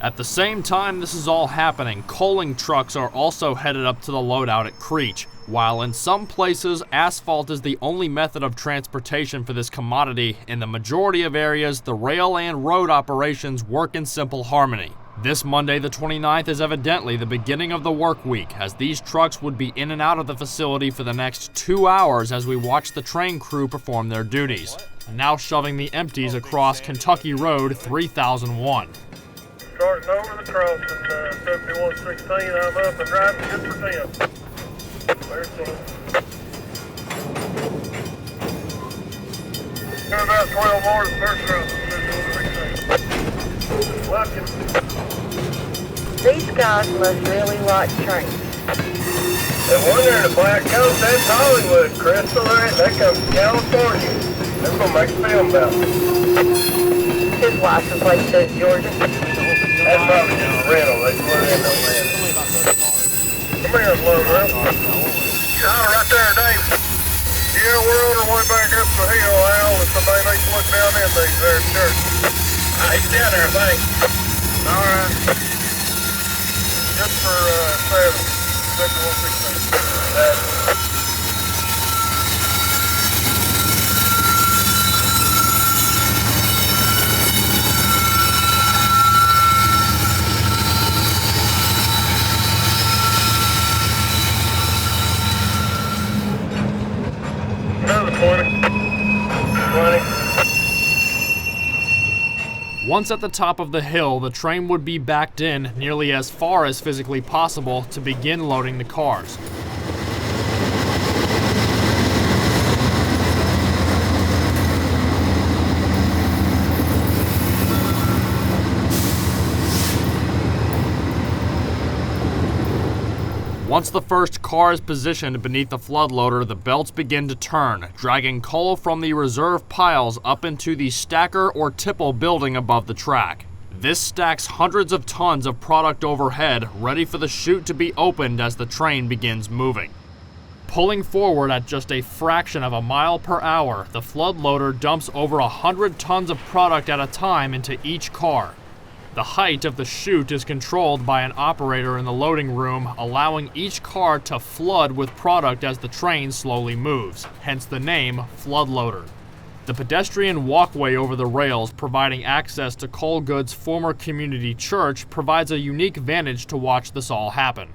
At the same time this is all happening, coaling trucks are also headed up to the loadout at Creech. While in some places asphalt is the only method of transportation for this commodity, in the majority of areas the rail and road operations work in simple harmony. This Monday the 29th is evidently the beginning of the work week, as these trucks would be in and out of the facility for the next 2 hours as we watch the train crew perform their duties. Now shoving the empties across Kentucky Road 3001. Starting over the crossing, 7116, I'm up and driving good for 10. There's 10. Got about 12 more to the first crossing, 7116. Lucky. These guys must really like trains. And wonder the Black Coast, that's Hollywood, Crystal, they come from California. They're gonna make a film about it. His license plate says Georgia. That's probably just a rental. They put in no rental. Come here, load up. You're right there, Dave. Yeah, we're on our way back up the hill, Al, and somebody needs to look down in these there at church. He's down there, I think. All right. Just for 7116. Another 20. Once at the top of the hill, the train would be backed in nearly as far as physically possible to begin loading the cars. Once the first car is positioned beneath the flood loader, the belts begin to turn, dragging coal from the reserve piles up into the stacker or tipple building above the track. This stacks hundreds of tons of product overhead, ready for the chute to be opened as the train begins moving. Pulling forward at just a fraction of a mile per hour, the flood loader dumps over 100 tons of product at a time into each car. The height of the chute is controlled by an operator in the loading room, allowing each car to flood with product as the train slowly moves, hence the name flood loader. The pedestrian walkway over the rails providing access to Coal Goods' former community church provides a unique vantage to watch this all happen.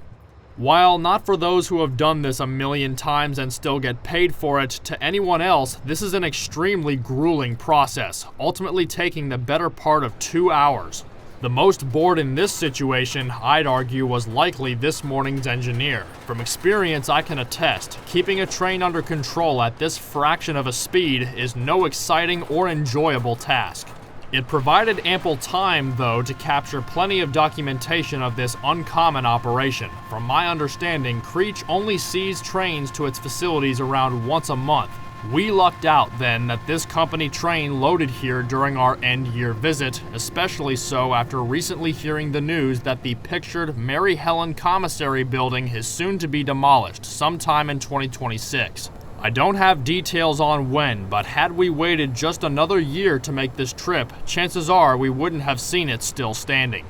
While not for those who have done this a million times and still get paid for it, to anyone else, this is an extremely grueling process, ultimately taking the better part of 2 hours. The most bored in this situation, I'd argue, was likely this morning's engineer. From experience, I can attest, keeping a train under control at this fraction of a speed is no exciting or enjoyable task. It provided ample time, though, to capture plenty of documentation of this uncommon operation. From my understanding, Creech only sees trains to its facilities around once a month. We lucked out then that this company train loaded here during our end-year visit, especially so after recently hearing the news that the pictured Mary Helen Commissary building is soon to be demolished sometime in 2026. I don't have details on when, but had we waited just another year to make this trip, chances are we wouldn't have seen it still standing.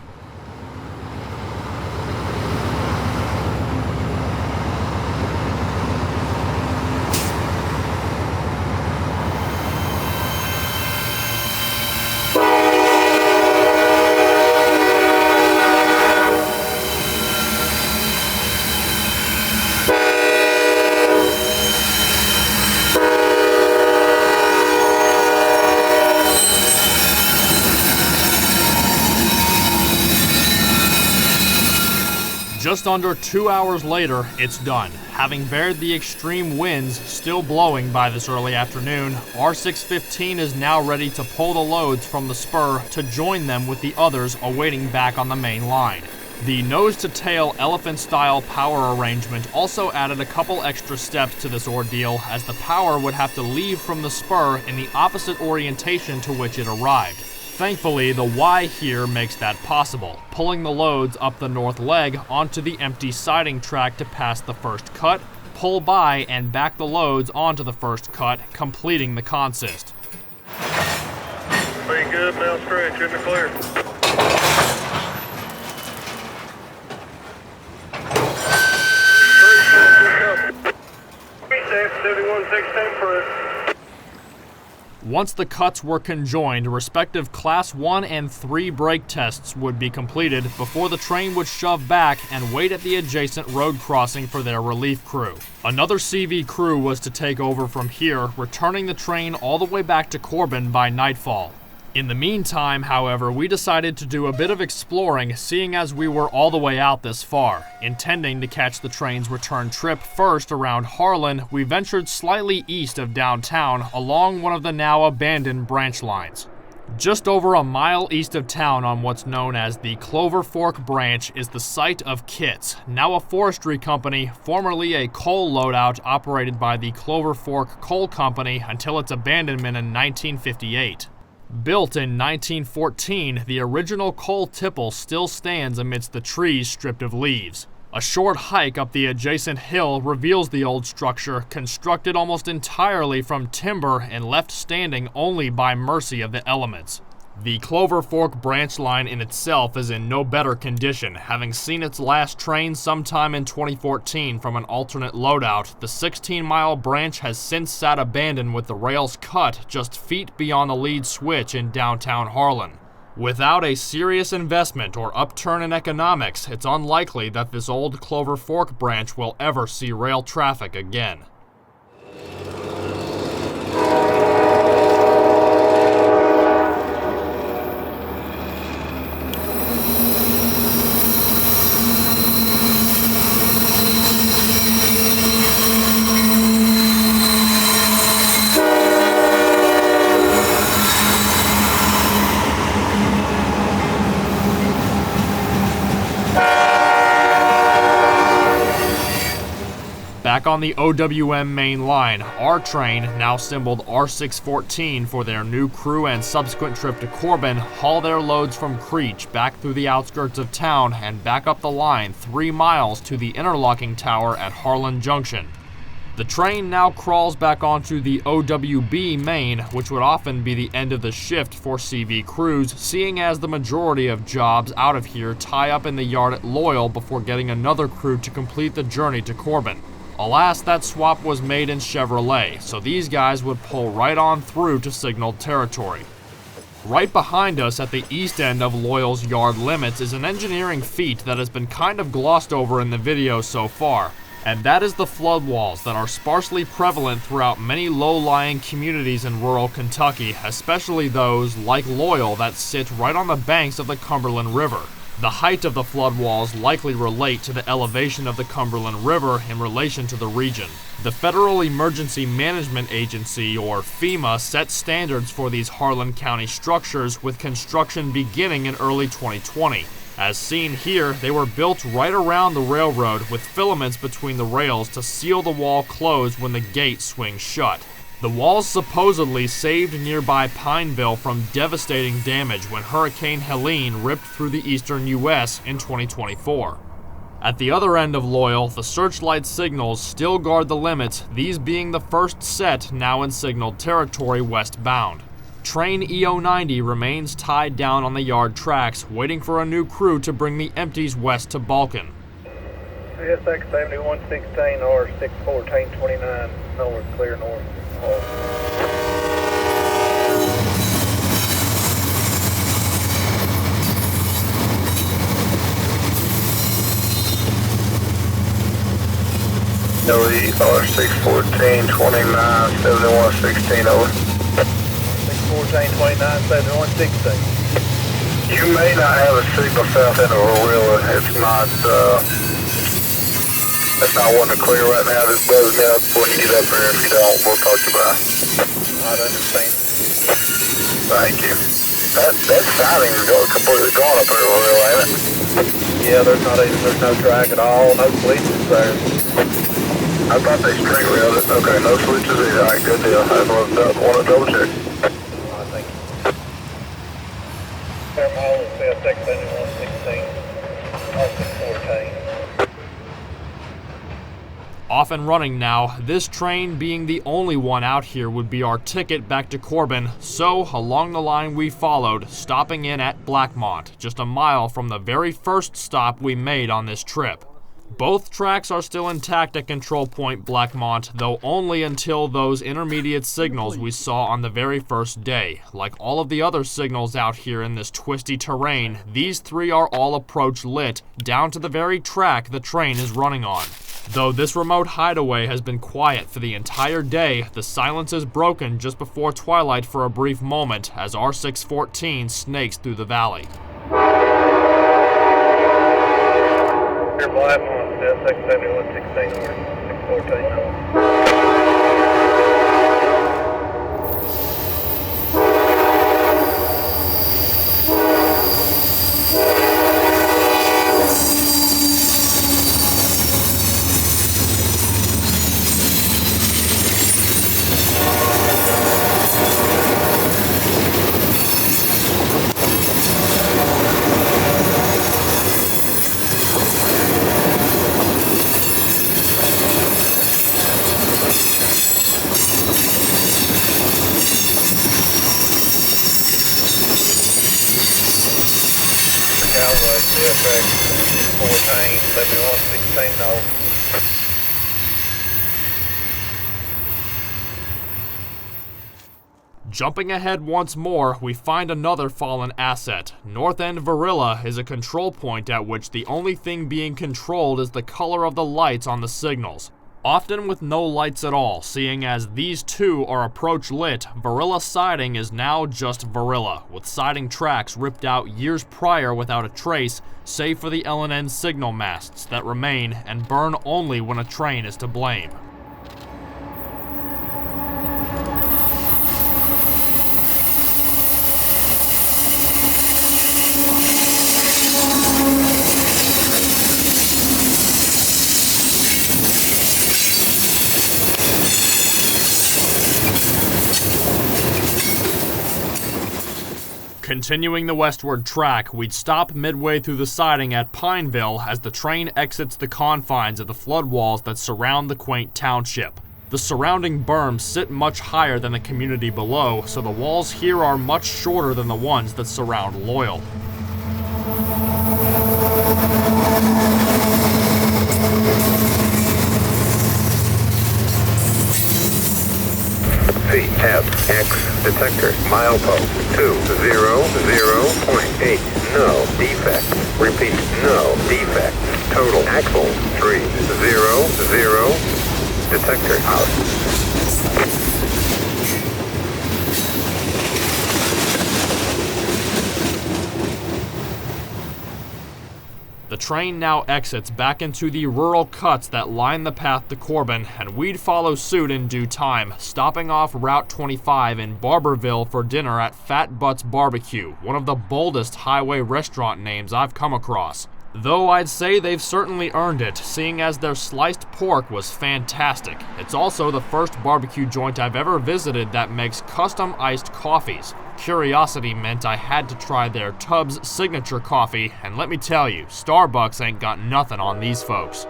Just under 2 hours later, it's done. Having bared the extreme winds still blowing by this early afternoon, R615 is now ready to pull the loads from the spur to join them with the others awaiting back on the main line. The nose-to-tail elephant-style power arrangement also added a couple extra steps to this ordeal, as the power would have to leave from the spur in the opposite orientation to which it arrived. Thankfully, the Y here makes that possible, pulling the loads up the north leg onto the empty siding track to pass the first cut, pull by, and back the loads onto the first cut, completing the consist. Be good, now stretch in the clear. Be safe, 7116 for it. Once the cuts were conjoined, respective Class 1 and 3 brake tests would be completed before the train would shove back and wait at the adjacent road crossing for their relief crew. Another CV crew was to take over from here, returning the train all the way back to Corbin by nightfall. In the meantime, however, we decided to do a bit of exploring, seeing as we were all the way out this far. Intending to catch the train's return trip first around Harlan, we ventured slightly east of downtown along one of the now abandoned branch lines. Just over a mile east of town on what's known as the Clover Fork branch is the site of Kitts, now a forestry company, formerly a coal loadout operated by the Clover Fork Coal Company until its abandonment in 1958. Built in 1914, the original coal tipple still stands amidst the trees stripped of leaves. A short hike up the adjacent hill reveals the old structure, constructed almost entirely from timber and left standing only by mercy of the elements. The Clover Fork branch line in itself is in no better condition. Having seen its last train sometime in 2014 from an alternate loadout, the 16-mile branch has since sat abandoned with the rails cut just feet beyond the lead switch in downtown Harlan. Without a serious investment or upturn in economics, it's unlikely that this old Clover Fork branch will ever see rail traffic again. Back on the OWM main line, our train, now symboled R614 for their new crew and subsequent trip to Corbin, haul their loads from Creech back through the outskirts of town and back up the line 3 miles to the interlocking tower at Harlan Junction. The train now crawls back onto the OWB main, which would often be the end of the shift for CV crews, seeing as the majority of jobs out of here tie up in the yard at Loyall before getting another crew to complete the journey to Corbin. Alas, that swap was made in Chevrolet, so these guys would pull right on through to signaled territory. Right behind us at the east end of Loyall's yard limits is an engineering feat that has been kind of glossed over in the video so far, and that is the flood walls that are sparsely prevalent throughout many low-lying communities in rural Kentucky, especially those, like Loyall, that sit right on the banks of the Cumberland River. The height of the flood walls likely relate to the elevation of the Cumberland River in relation to the region. The Federal Emergency Management Agency, or FEMA, set standards for these Harlan County structures, with construction beginning in early 2020. As seen here, they were built right around the railroad with filaments between the rails to seal the wall closed when the gate swings shut. The walls supposedly saved nearby Pineville from devastating damage when Hurricane Helene ripped through the eastern U.S. in 2024. At the other end of Loyall, the searchlight signals still guard the limits, these being the first set now in signaled territory westbound. Train EO90 remains tied down on the yard tracks, waiting for a new crew to bring the empties west to Balkan. CSX 7116 or 61429 north, clear north. WR 61429 7116 over. 61429 7116. You may not have a signal south end of Aurora. That's not one to clear right now. Just buzz me up when you get up here. If you don't, we'll talk to you about it. I understand. Thank you. That siding is completely gone up here, Aurora, ain't it? Yeah, there's no track at all, no switches there. I thought they straight railed it. Okay, no switches either. All right, good deal. I want to double check. I think. Harlan, CSX 7116 or 614. Off and running now, this train being the only one out here would be our ticket back to Corbin, so along the line we followed, stopping in at Blackmont, just a mile from the very first stop we made on this trip. Both tracks are still intact at Control Point Blackmont, though only until those intermediate signals we saw on the very first day. Like all of the other signals out here in this twisty terrain, these three are all approach lit, down to the very track the train is running on. Though this remote hideaway has been quiet for the entire day, the silence is broken just before twilight for a brief moment as R614 snakes through the valley. Here, Blackmont, CSX 7116 or 614. CSX 614 7116 north. Jumping ahead once more, we find another fallen asset. North End Varilla is a control point at which the only thing being controlled is the color of the lights on the signals. Often with no lights at all, seeing as these two are approach lit, Varilla siding is now just Varilla, with siding tracks ripped out years prior without a trace, save for the L&N signal masts that remain and burn only when a train is to blame. Continuing the westward track, we'd stop midway through the siding at Pineville as the train exits the confines of the floodwalls that surround the quaint township. The surrounding berms sit much higher than the community below, so the walls here are much shorter than the ones that surround Loyall. CSX detector milepost 200.8. No defects. Repeat, no defects. Total axle 300. Detector out. The train now exits back into the rural cuts that line the path to Corbin, and we'd follow suit in due time, stopping off Route 25 in Barberville for dinner at Fat Butts Barbecue, one of the boldest highway restaurant names I've come across. Though I'd say they've certainly earned it, seeing as their sliced pork was fantastic. It's also the first barbecue joint I've ever visited that makes custom iced coffees. Curiosity meant I had to try their Tubbs signature coffee, and let me tell you, Starbucks ain't got nothing on these folks.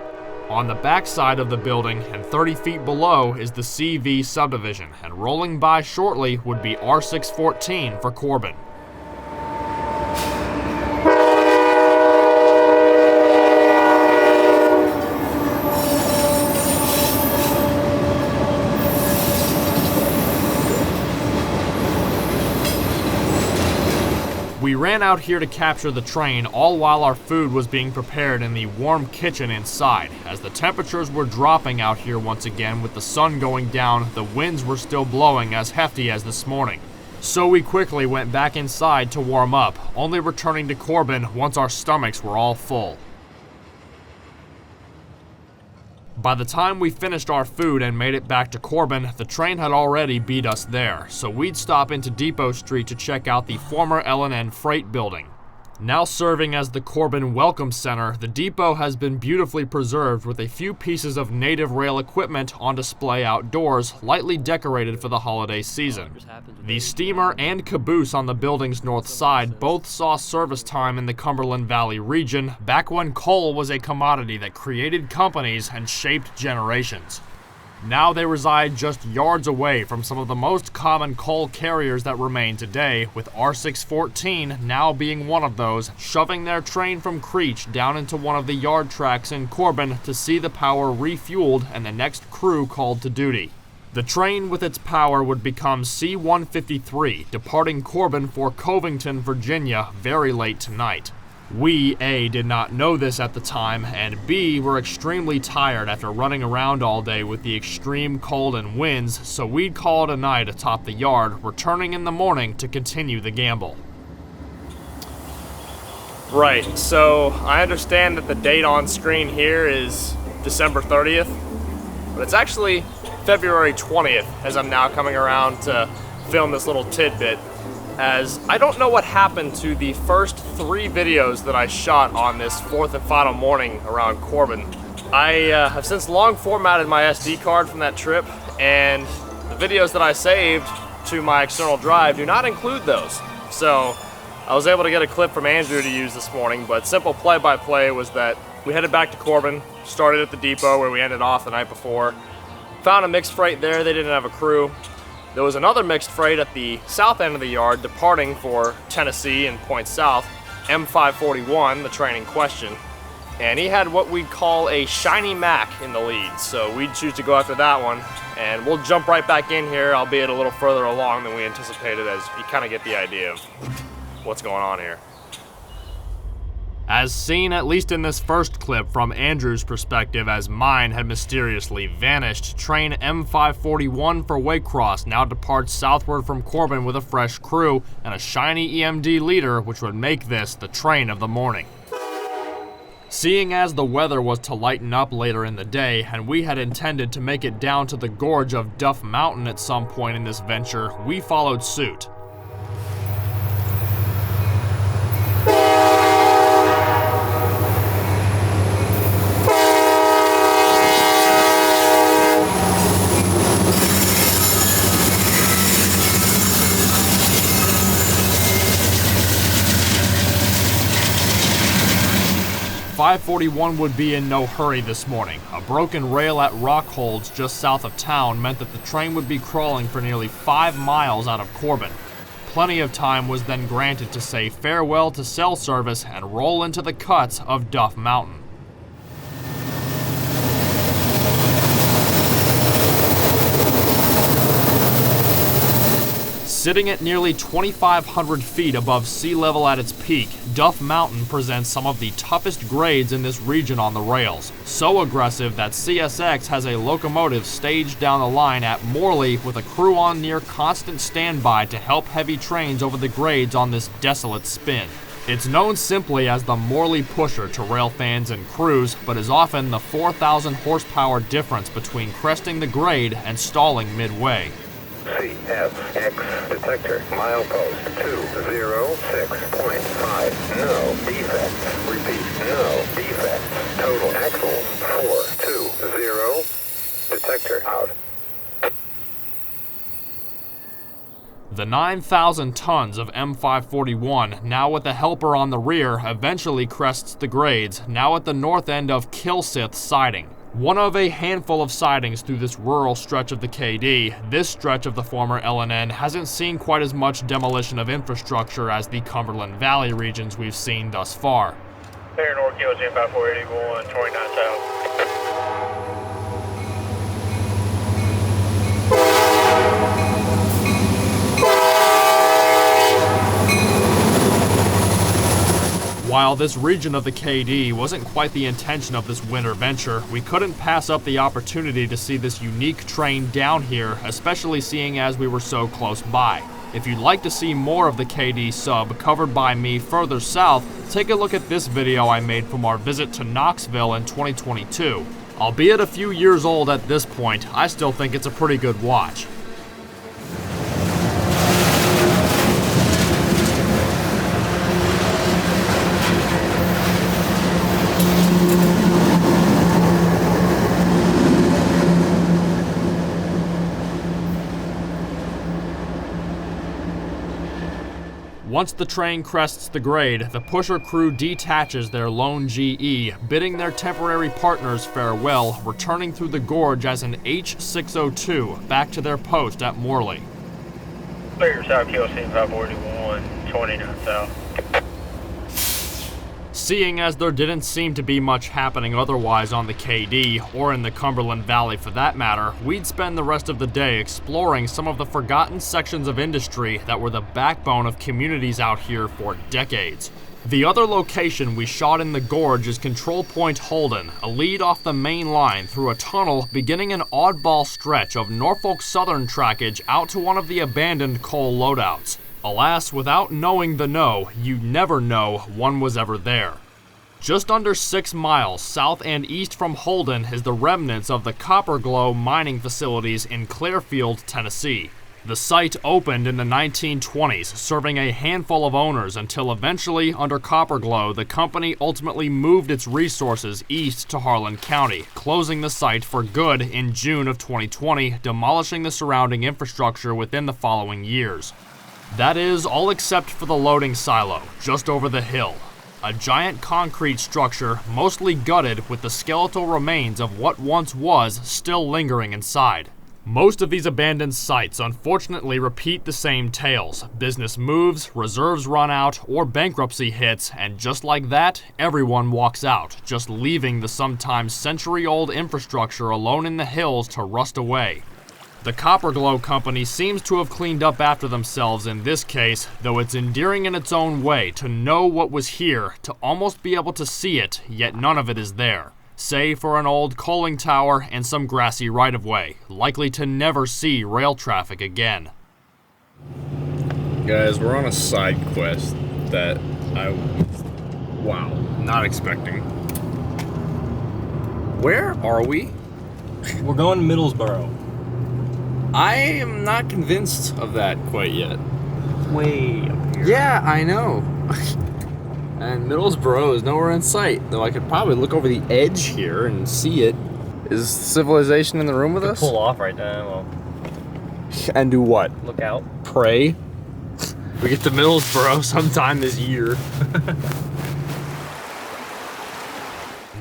On the back side of the building and 30 feet below is the CV subdivision, and rolling by shortly would be R614 for Corbin. We ran out here to capture the train, all while our food was being prepared in the warm kitchen inside. As the temperatures were dropping out here once again with the sun going down, the winds were still blowing as hefty as this morning. So we quickly went back inside to warm up, only returning to Corbin once our stomachs were all full. By the time we finished our food and made it back to Corbin, the train had already beat us there, so we'd stop into Depot Street to check out the former L&N Freight Building. Now serving as the Corbin Welcome Center, the depot has been beautifully preserved with a few pieces of native rail equipment on display outdoors, lightly decorated for the holiday season. The steamer and caboose on the building's north side both saw service time in the Cumberland Valley region back when coal was a commodity that created companies and shaped generations. Now they reside just yards away from some of the most common coal carriers that remain today, with R614 now being one of those, shoving their train from Creech down into one of the yard tracks in Corbin to see the power refueled and the next crew called to duty. The train with its power would become C-153, departing Corbin for Covington, Virginia, very late tonight. We, A, did not know this at the time, and B, were extremely tired after running around all day with the extreme cold and winds, so we'd call it a night atop the yard, returning in the morning to continue the gamble. Right, so I understand that the date on screen here is December 30th, but it's actually February 20th as I'm now coming around to film this little tidbit, as I don't know what happened to the first 3 videos that I shot on this fourth and final morning around Corbin. I have since long formatted my SD card from that trip, and the videos that I saved to my external drive do not include those. So I was able to get a clip from Andrew to use this morning, but simple play-by-play was that we headed back to Corbin, started at the depot where we ended off the night before, found a mixed freight there. They didn't have a crew. There was another mixed freight at the south end of the yard departing for Tennessee and Point South, M541, the train in question, and he had what we'd call a shiny Mac in the lead, so we'd choose to go after that one, and we'll jump right back in here, albeit a little further along than we anticipated, as you kind of get the idea of what's going on here. As seen at least in this first clip from Andrew's perspective as mine had mysteriously vanished, train M541 for Waycross now departs southward from Corbin with a fresh crew and a shiny EMD leader, which would make this the train of the morning. Seeing as the weather was to lighten up later in the day, and we had intended to make it down to the gorge of Duff Mountain at some point in this venture, we followed suit. 541 would be in no hurry this morning. A broken rail at Rockholds just south of town meant that the train would be crawling for nearly 5 miles out of Corbin. Plenty of time was then granted to say farewell to cell service and roll into the cuts of Duff Mountain. Sitting at nearly 2,500 feet above sea level at its peak, Duff Mountain presents some of the toughest grades in this region on the rails. So aggressive that CSX has a locomotive staged down the line at Morley with a crew on near constant standby to help heavy trains over the grades on this desolate spin. It's known simply as the Morley Pusher to rail fans and crews, but is often the 4,000 horsepower difference between cresting the grade and stalling midway. CSX detector, milepost 206.5, no defects. Repeat, no defects. Total axles 420. Detector out. The 9,000 tons of M541, now with a helper on the rear, eventually crests the grades, now at the north end of Kilsyth siding. One of a handful of sidings through this rural stretch of the KD, this stretch of the former LNN hasn't seen quite as much demolition of infrastructure as the Cumberland Valley regions we've seen thus far. Here, North Kills, M5481, 29 south. While this region of the KD wasn't quite the intention of this winter venture, we couldn't pass up the opportunity to see this unique train down here, especially seeing as we were so close by. If you'd like to see more of the KD sub covered by me further south, take a look at this video I made from our visit to Knoxville in 2022. Albeit a few years old at this point, I still think it's a pretty good watch. Once the train crests the grade, the pusher crew detaches their lone GE, bidding their temporary partners farewell, returning through the gorge as an H602 back to their post at Morley. Clear South Kill, M541, 29 south. Seeing as there didn't seem to be much happening otherwise on the KD, or in the Cumberland Valley for that matter, we'd spend the rest of the day exploring some of the forgotten sections of industry that were the backbone of communities out here for decades. The other location we shot in the gorge is Control Point Holden, a lead off the main line through a tunnel beginning an oddball stretch of Norfolk Southern trackage out to one of the abandoned coal loadouts. Alas, without knowing the know, you never know one was ever there. Just under 6 miles south and east from Holden is the remnants of the Copper Glow mining facilities in Clearfield, Tennessee. The site opened in the 1920s, serving a handful of owners until eventually, under Copper Glow, the company ultimately moved its resources east to Harlan County, closing the site for good in June of 2020, demolishing the surrounding infrastructure within the following years. That is, all except for the loading silo, just over the hill. A giant concrete structure, mostly gutted with the skeletal remains of what once was still lingering inside. Most of these abandoned sites unfortunately repeat the same tales. Business moves, reserves run out, or bankruptcy hits, and just like that, everyone walks out, just leaving the sometimes century-old infrastructure alone in the hills to rust away. The Copper Glow Company seems to have cleaned up after themselves in this case, though it's endearing in its own way to know what was here, to almost be able to see it, yet none of it is there. Save for an old coaling tower and some grassy right-of-way, likely to never see rail traffic again. Guys, we're on a side quest that not expecting. Where are we? We're going to Middlesboro. I am not convinced of that quite yet. Way up here. Yeah, I know. And Middlesboro is nowhere in sight, though I could probably look over the edge here and see it. Is civilization in the room with us? Pull off right now. Well, and do what? look out. Pray? We get to Middlesboro sometime this year.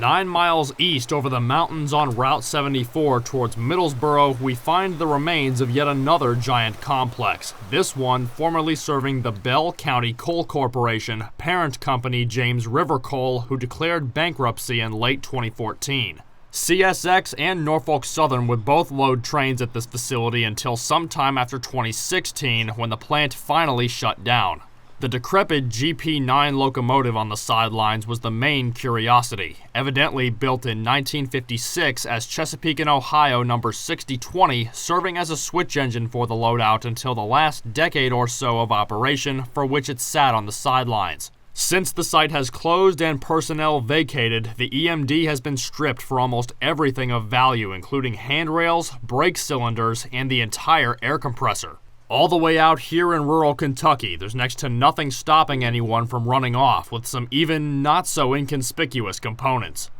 9 miles east over the mountains on Route 74 towards Middlesboro, we find the remains of yet another giant complex, this one formerly serving the Bell County Coal Corporation, parent company James River Coal, who declared bankruptcy in late 2014. CSX and Norfolk Southern would both load trains at this facility until sometime after 2016, when the plant finally shut down. The decrepit GP9 locomotive on the sidelines was the main curiosity, evidently built in 1956 as Chesapeake & Ohio number 6020, serving as a switch engine for the loadout until the last decade or so of operation, for which it sat on the sidelines. Since the site has closed and personnel vacated, the EMD has been stripped for almost everything of value, including handrails, brake cylinders, and the entire air compressor. All the way out here in rural Kentucky, there's next to nothing stopping anyone from running off, with some even not so inconspicuous components.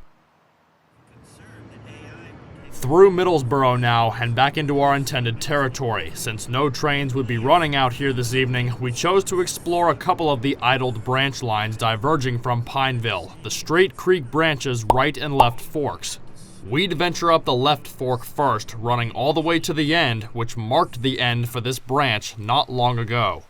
Through Middlesboro now and back into our intended territory. Since no trains would be running out here this evening, we chose to explore a couple of the idled branch lines diverging from Pineville, the straight creek branches right and left forks. We'd venture up the left fork first, running all the way to the end, which marked the end for this branch not long ago.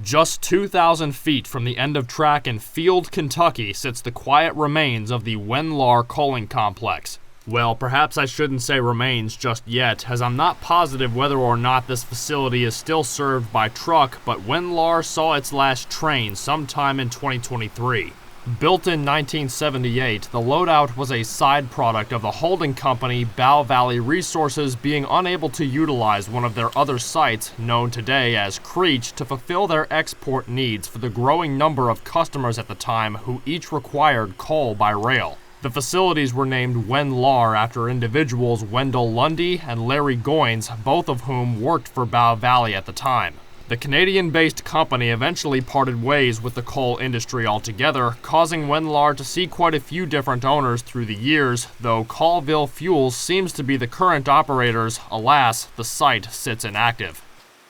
Just 2,000 feet from the end of track in Field, Kentucky, sits the quiet remains of the Wenlar coaling complex. Well, perhaps I shouldn't say remains just yet, as I'm not positive whether or not this facility is still served by truck, but Wenlar saw its last train sometime in 2023. Built in 1978, the loadout was a side product of the holding company Bow Valley Resources being unable to utilize one of their other sites, known today as Creech, to fulfill their export needs for the growing number of customers at the time who each required coal by rail. The facilities were named Wenlar after individuals Wendell Lundy and Larry Goins, both of whom worked for Bow Valley at the time. The Canadian-based company eventually parted ways with the coal industry altogether, causing Wenlar to see quite a few different owners through the years, though Colville Fuels seems to be the current operators. Alas, the site sits inactive.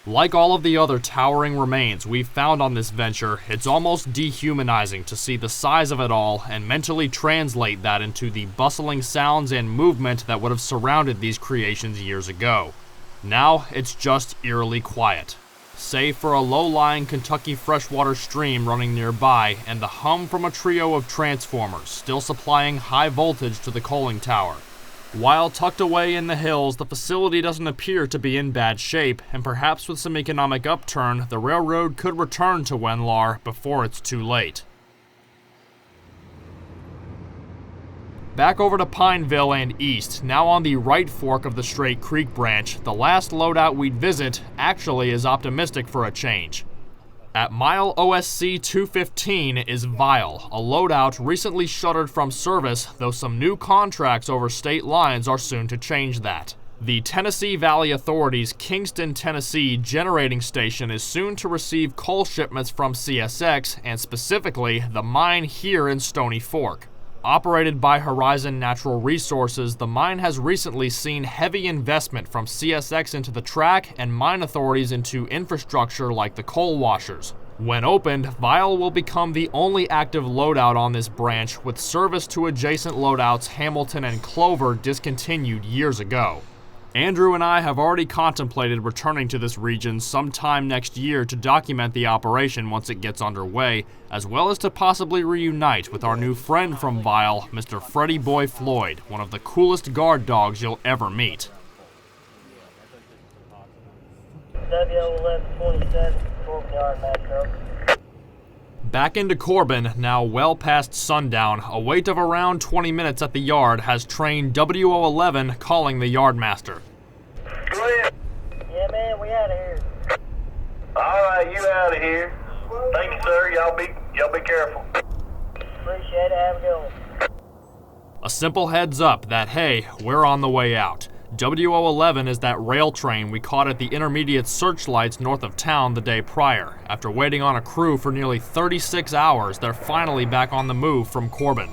Like all of the other towering remains we've found on this venture, it's almost dehumanizing to see the size of it all and mentally translate that into the bustling sounds and movement that would have surrounded these creations years ago. Now, it's just eerily quiet, save for a low-lying Kentucky freshwater stream running nearby and the hum from a trio of transformers still supplying high voltage to the coaling tower. While tucked away in the hills, the facility doesn't appear to be in bad shape, and perhaps with some economic upturn, the railroad could return to Wenlar before it's too late. Back over to Pineville and east, now on the right fork of the Straight Creek branch, the last loadout we'd visit actually is optimistic for a change. At mile OSC 215 is Vial, a loadout recently shuttered from service, though some new contracts over state lines are soon to change that. The Tennessee Valley Authority's Kingston, Tennessee generating station is soon to receive coal shipments from CSX, and specifically the mine here in Stony Fork. Operated by Horizon Natural Resources, the mine has recently seen heavy investment from CSX into the track and mine authorities into infrastructure like the coal washers. When opened, Vial will become the only active loadout on this branch, with service to adjacent loadouts Hamilton and Clover discontinued years ago. Andrew and I have already contemplated returning to this region sometime next year to document the operation once it gets underway, as well as to possibly reunite with our new friend from Vial, Mr. Freddie Boy Floyd, one of the coolest guard dogs you'll ever meet. W1127, Corbin Yard, Metro. Back into Corbin, now well past sundown, a wait of around 20 minutes at the yard has train W011 calling the yardmaster. Go ahead. Yeah, man, we out of here. All right, you out of here. Thank you, sir. Y'all be careful. Appreciate it. Have a good one. A simple heads up that, hey, we're on the way out. W011 is that rail train we caught at the intermediate searchlights north of town the day prior. After waiting on a crew for nearly 36 hours, they're finally back on the move from Corbin.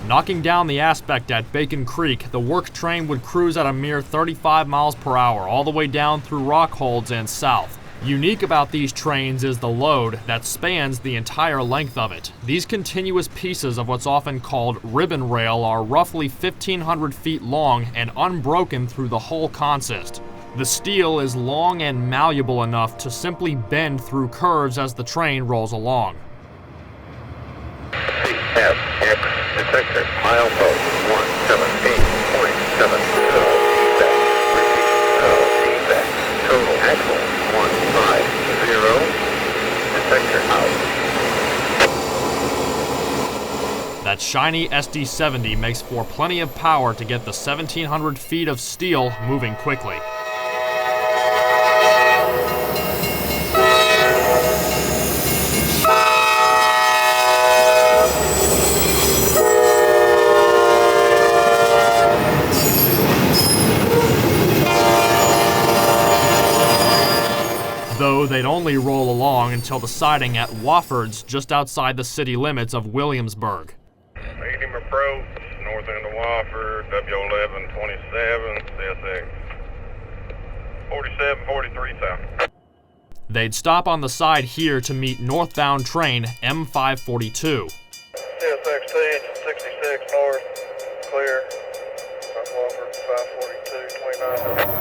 Knocking down the aspect at Bacon Creek, the work train would cruise at a mere 35 miles per hour all the way down through Rockholds and south. Unique about these trains is the load that spans the entire length of it. These continuous pieces of what's often called ribbon rail are roughly 1,500 feet long and unbroken through the whole consist. The steel is long and malleable enough to simply bend through curves as the train rolls along. CSX detector milepost 178.7. No defect. Total axle 150. Detector out. That shiny SD-70 makes for plenty of power to get the 1,700 feet of steel moving quickly. Though they'd only roll along until the siding at Wofford's just outside the city limits of Williamsburg. Medium approach, north end of Wofford, W1127, CSX 4743 south. They'd stop on the side here to meet northbound train M542. CSX 66 north, clear. South Wofford 542, 29.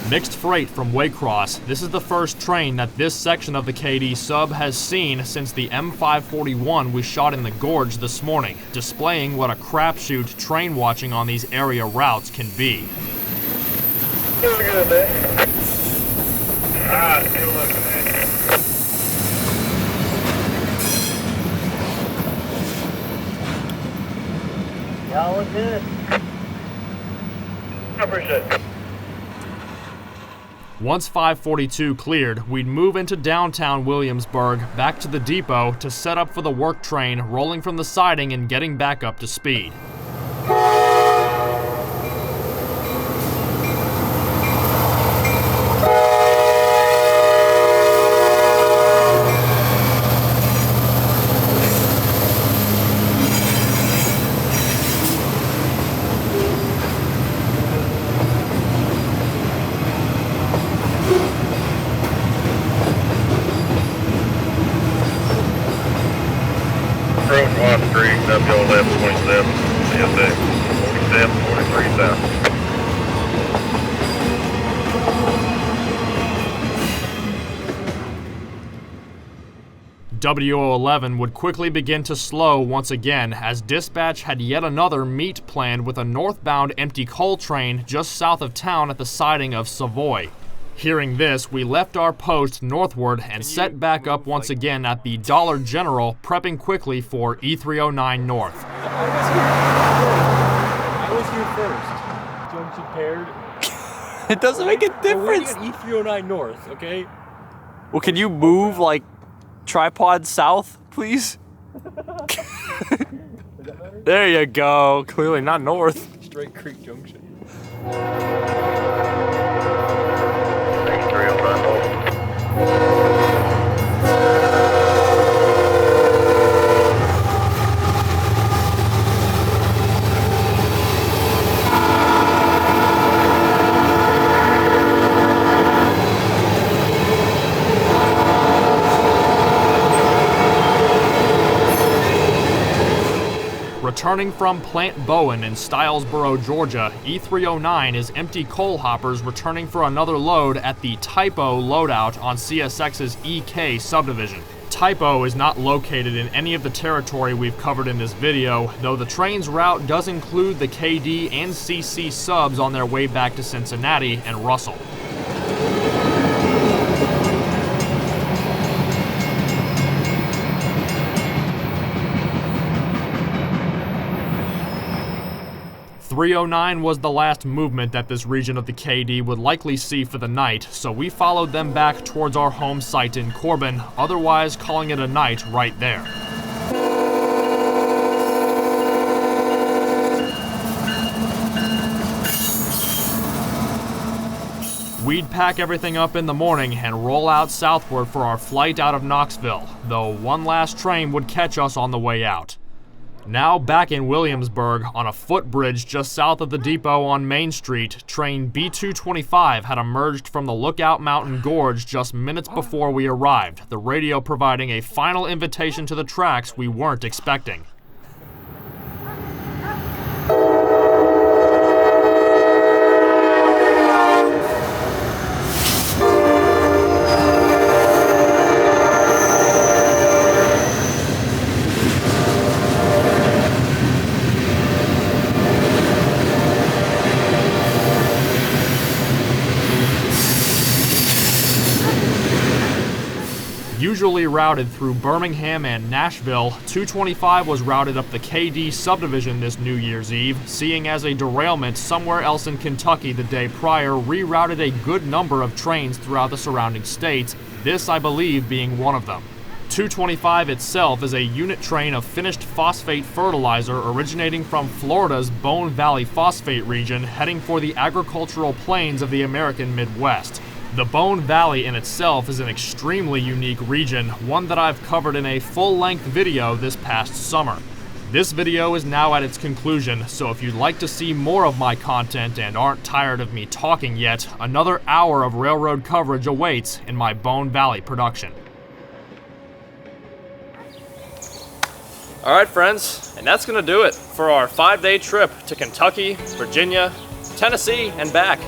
Mixed freight from Waycross, this is the first train that this section of the KD sub has seen since the M541 we shot in the gorge this morning, displaying what a crapshoot train watching on these area routes can be. Still good day. Still looking at it. Y'all look good. I appreciate it. Once 542 cleared, we'd move into downtown Williamsburg, back to the depot to set up for the work train rolling from the siding and getting back up to speed. Approach 1 Street, W1127, CSX 4743 south. W011 would quickly begin to slow once again as dispatch had yet another meet planned with a northbound empty coal train just south of town at the siding of Savoy. Hearing this, we left our post northward and set back up once again at the Dollar General, prepping quickly for E309 North. I was here first. Junction paired. It doesn't make a difference. We're waiting at E309 North, okay? Well, can you move like tripod south, please? There you go. Clearly not north. Straight Creek Junction. 309 north. Returning from Plant Bowen in Stylesboro, Georgia, E309 is empty coal hoppers returning for another load at the Typo loadout on CSX's EK subdivision. Typo is not located in any of the territory we've covered in this video, though the train's route does include the KD and CC subs on their way back to Cincinnati and Russell. 309 was the last movement that this region of the KD would likely see for the night, so we followed them back towards our home site in Corbin, otherwise calling it a night right there. We'd pack everything up in the morning and roll out southward for our flight out of Knoxville, though one last train would catch us on the way out. Now back in Williamsburg, on a footbridge just south of the depot on Main Street, train B225 had emerged from the Lookout Mountain Gorge just minutes before we arrived, the radio providing a final invitation to the tracks we weren't expecting. Usually routed through Birmingham and Nashville, 225 was routed up the KD subdivision this New Year's Eve, seeing as a derailment somewhere else in Kentucky the day prior rerouted a good number of trains throughout the surrounding states, this I believe being one of them. 225 itself is a unit train of finished phosphate fertilizer originating from Florida's Bone Valley phosphate region heading for the agricultural plains of the American Midwest. The Bone Valley in itself is an extremely unique region, one that I've covered in a full-length video this past summer. This video is now at its conclusion, so if you'd like to see more of my content and aren't tired of me talking yet, another hour of railroad coverage awaits in my Bone Valley production. Alright friends, and that's gonna do it for our 5-day trip to Kentucky, Virginia, Tennessee, and back.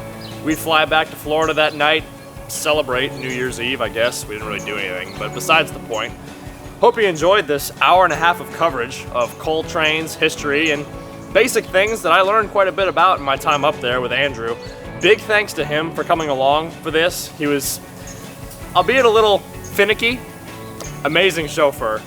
We'd fly back to Florida that night, celebrate New Year's Eve, I guess. We didn't really do anything, but besides the point. Hope you enjoyed this hour and a half of coverage of coal trains, history, and basic things that I learned quite a bit about in my time up there with Andrew. Big thanks to him for coming along for this. He was, albeit a little finicky, amazing chauffeur.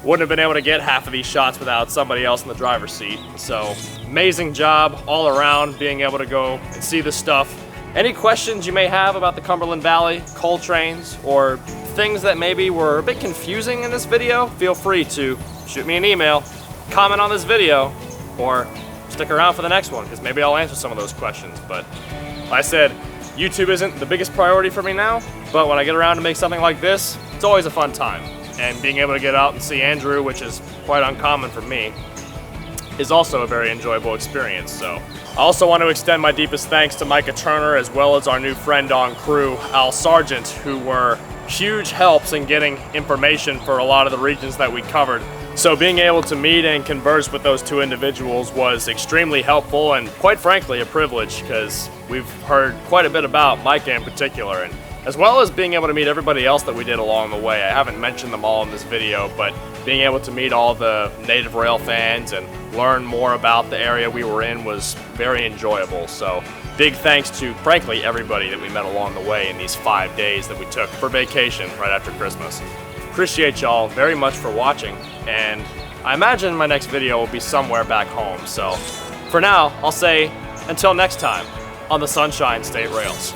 Wouldn't have been able to get half of these shots without somebody else in the driver's seat. So, amazing job all around being able to go and see this stuff. Any questions you may have about the Cumberland Valley, coal trains, or things that maybe were a bit confusing in this video, feel free to shoot me an email, comment on this video, or stick around for the next one, because maybe I'll answer some of those questions. But like I said, YouTube isn't the biggest priority for me now, but when I get around to make something like this, it's always a fun time. And being able to get out and see Andrew, which is quite uncommon for me, is also a very enjoyable experience. So I also want to extend my deepest thanks to Micah Turner, as well as our new friend on crew, Al Sargent, who were huge helps in getting information for a lot of the regions that we covered. So being able to meet and converse with those two individuals was extremely helpful and quite frankly a privilege, because we've heard quite a bit about Micah in particular, and as well as being able to meet everybody else that we did along the way. I haven't mentioned them all in this video, but being able to meet all the native rail fans and learn more about the area we were in was very enjoyable. So big thanks to, frankly, everybody that we met along the way in these 5 days that we took for vacation right after Christmas. Appreciate y'all very much for watching, and I imagine my next video will be somewhere back home. So for now, I'll say until next time on the Sunshine State Rails.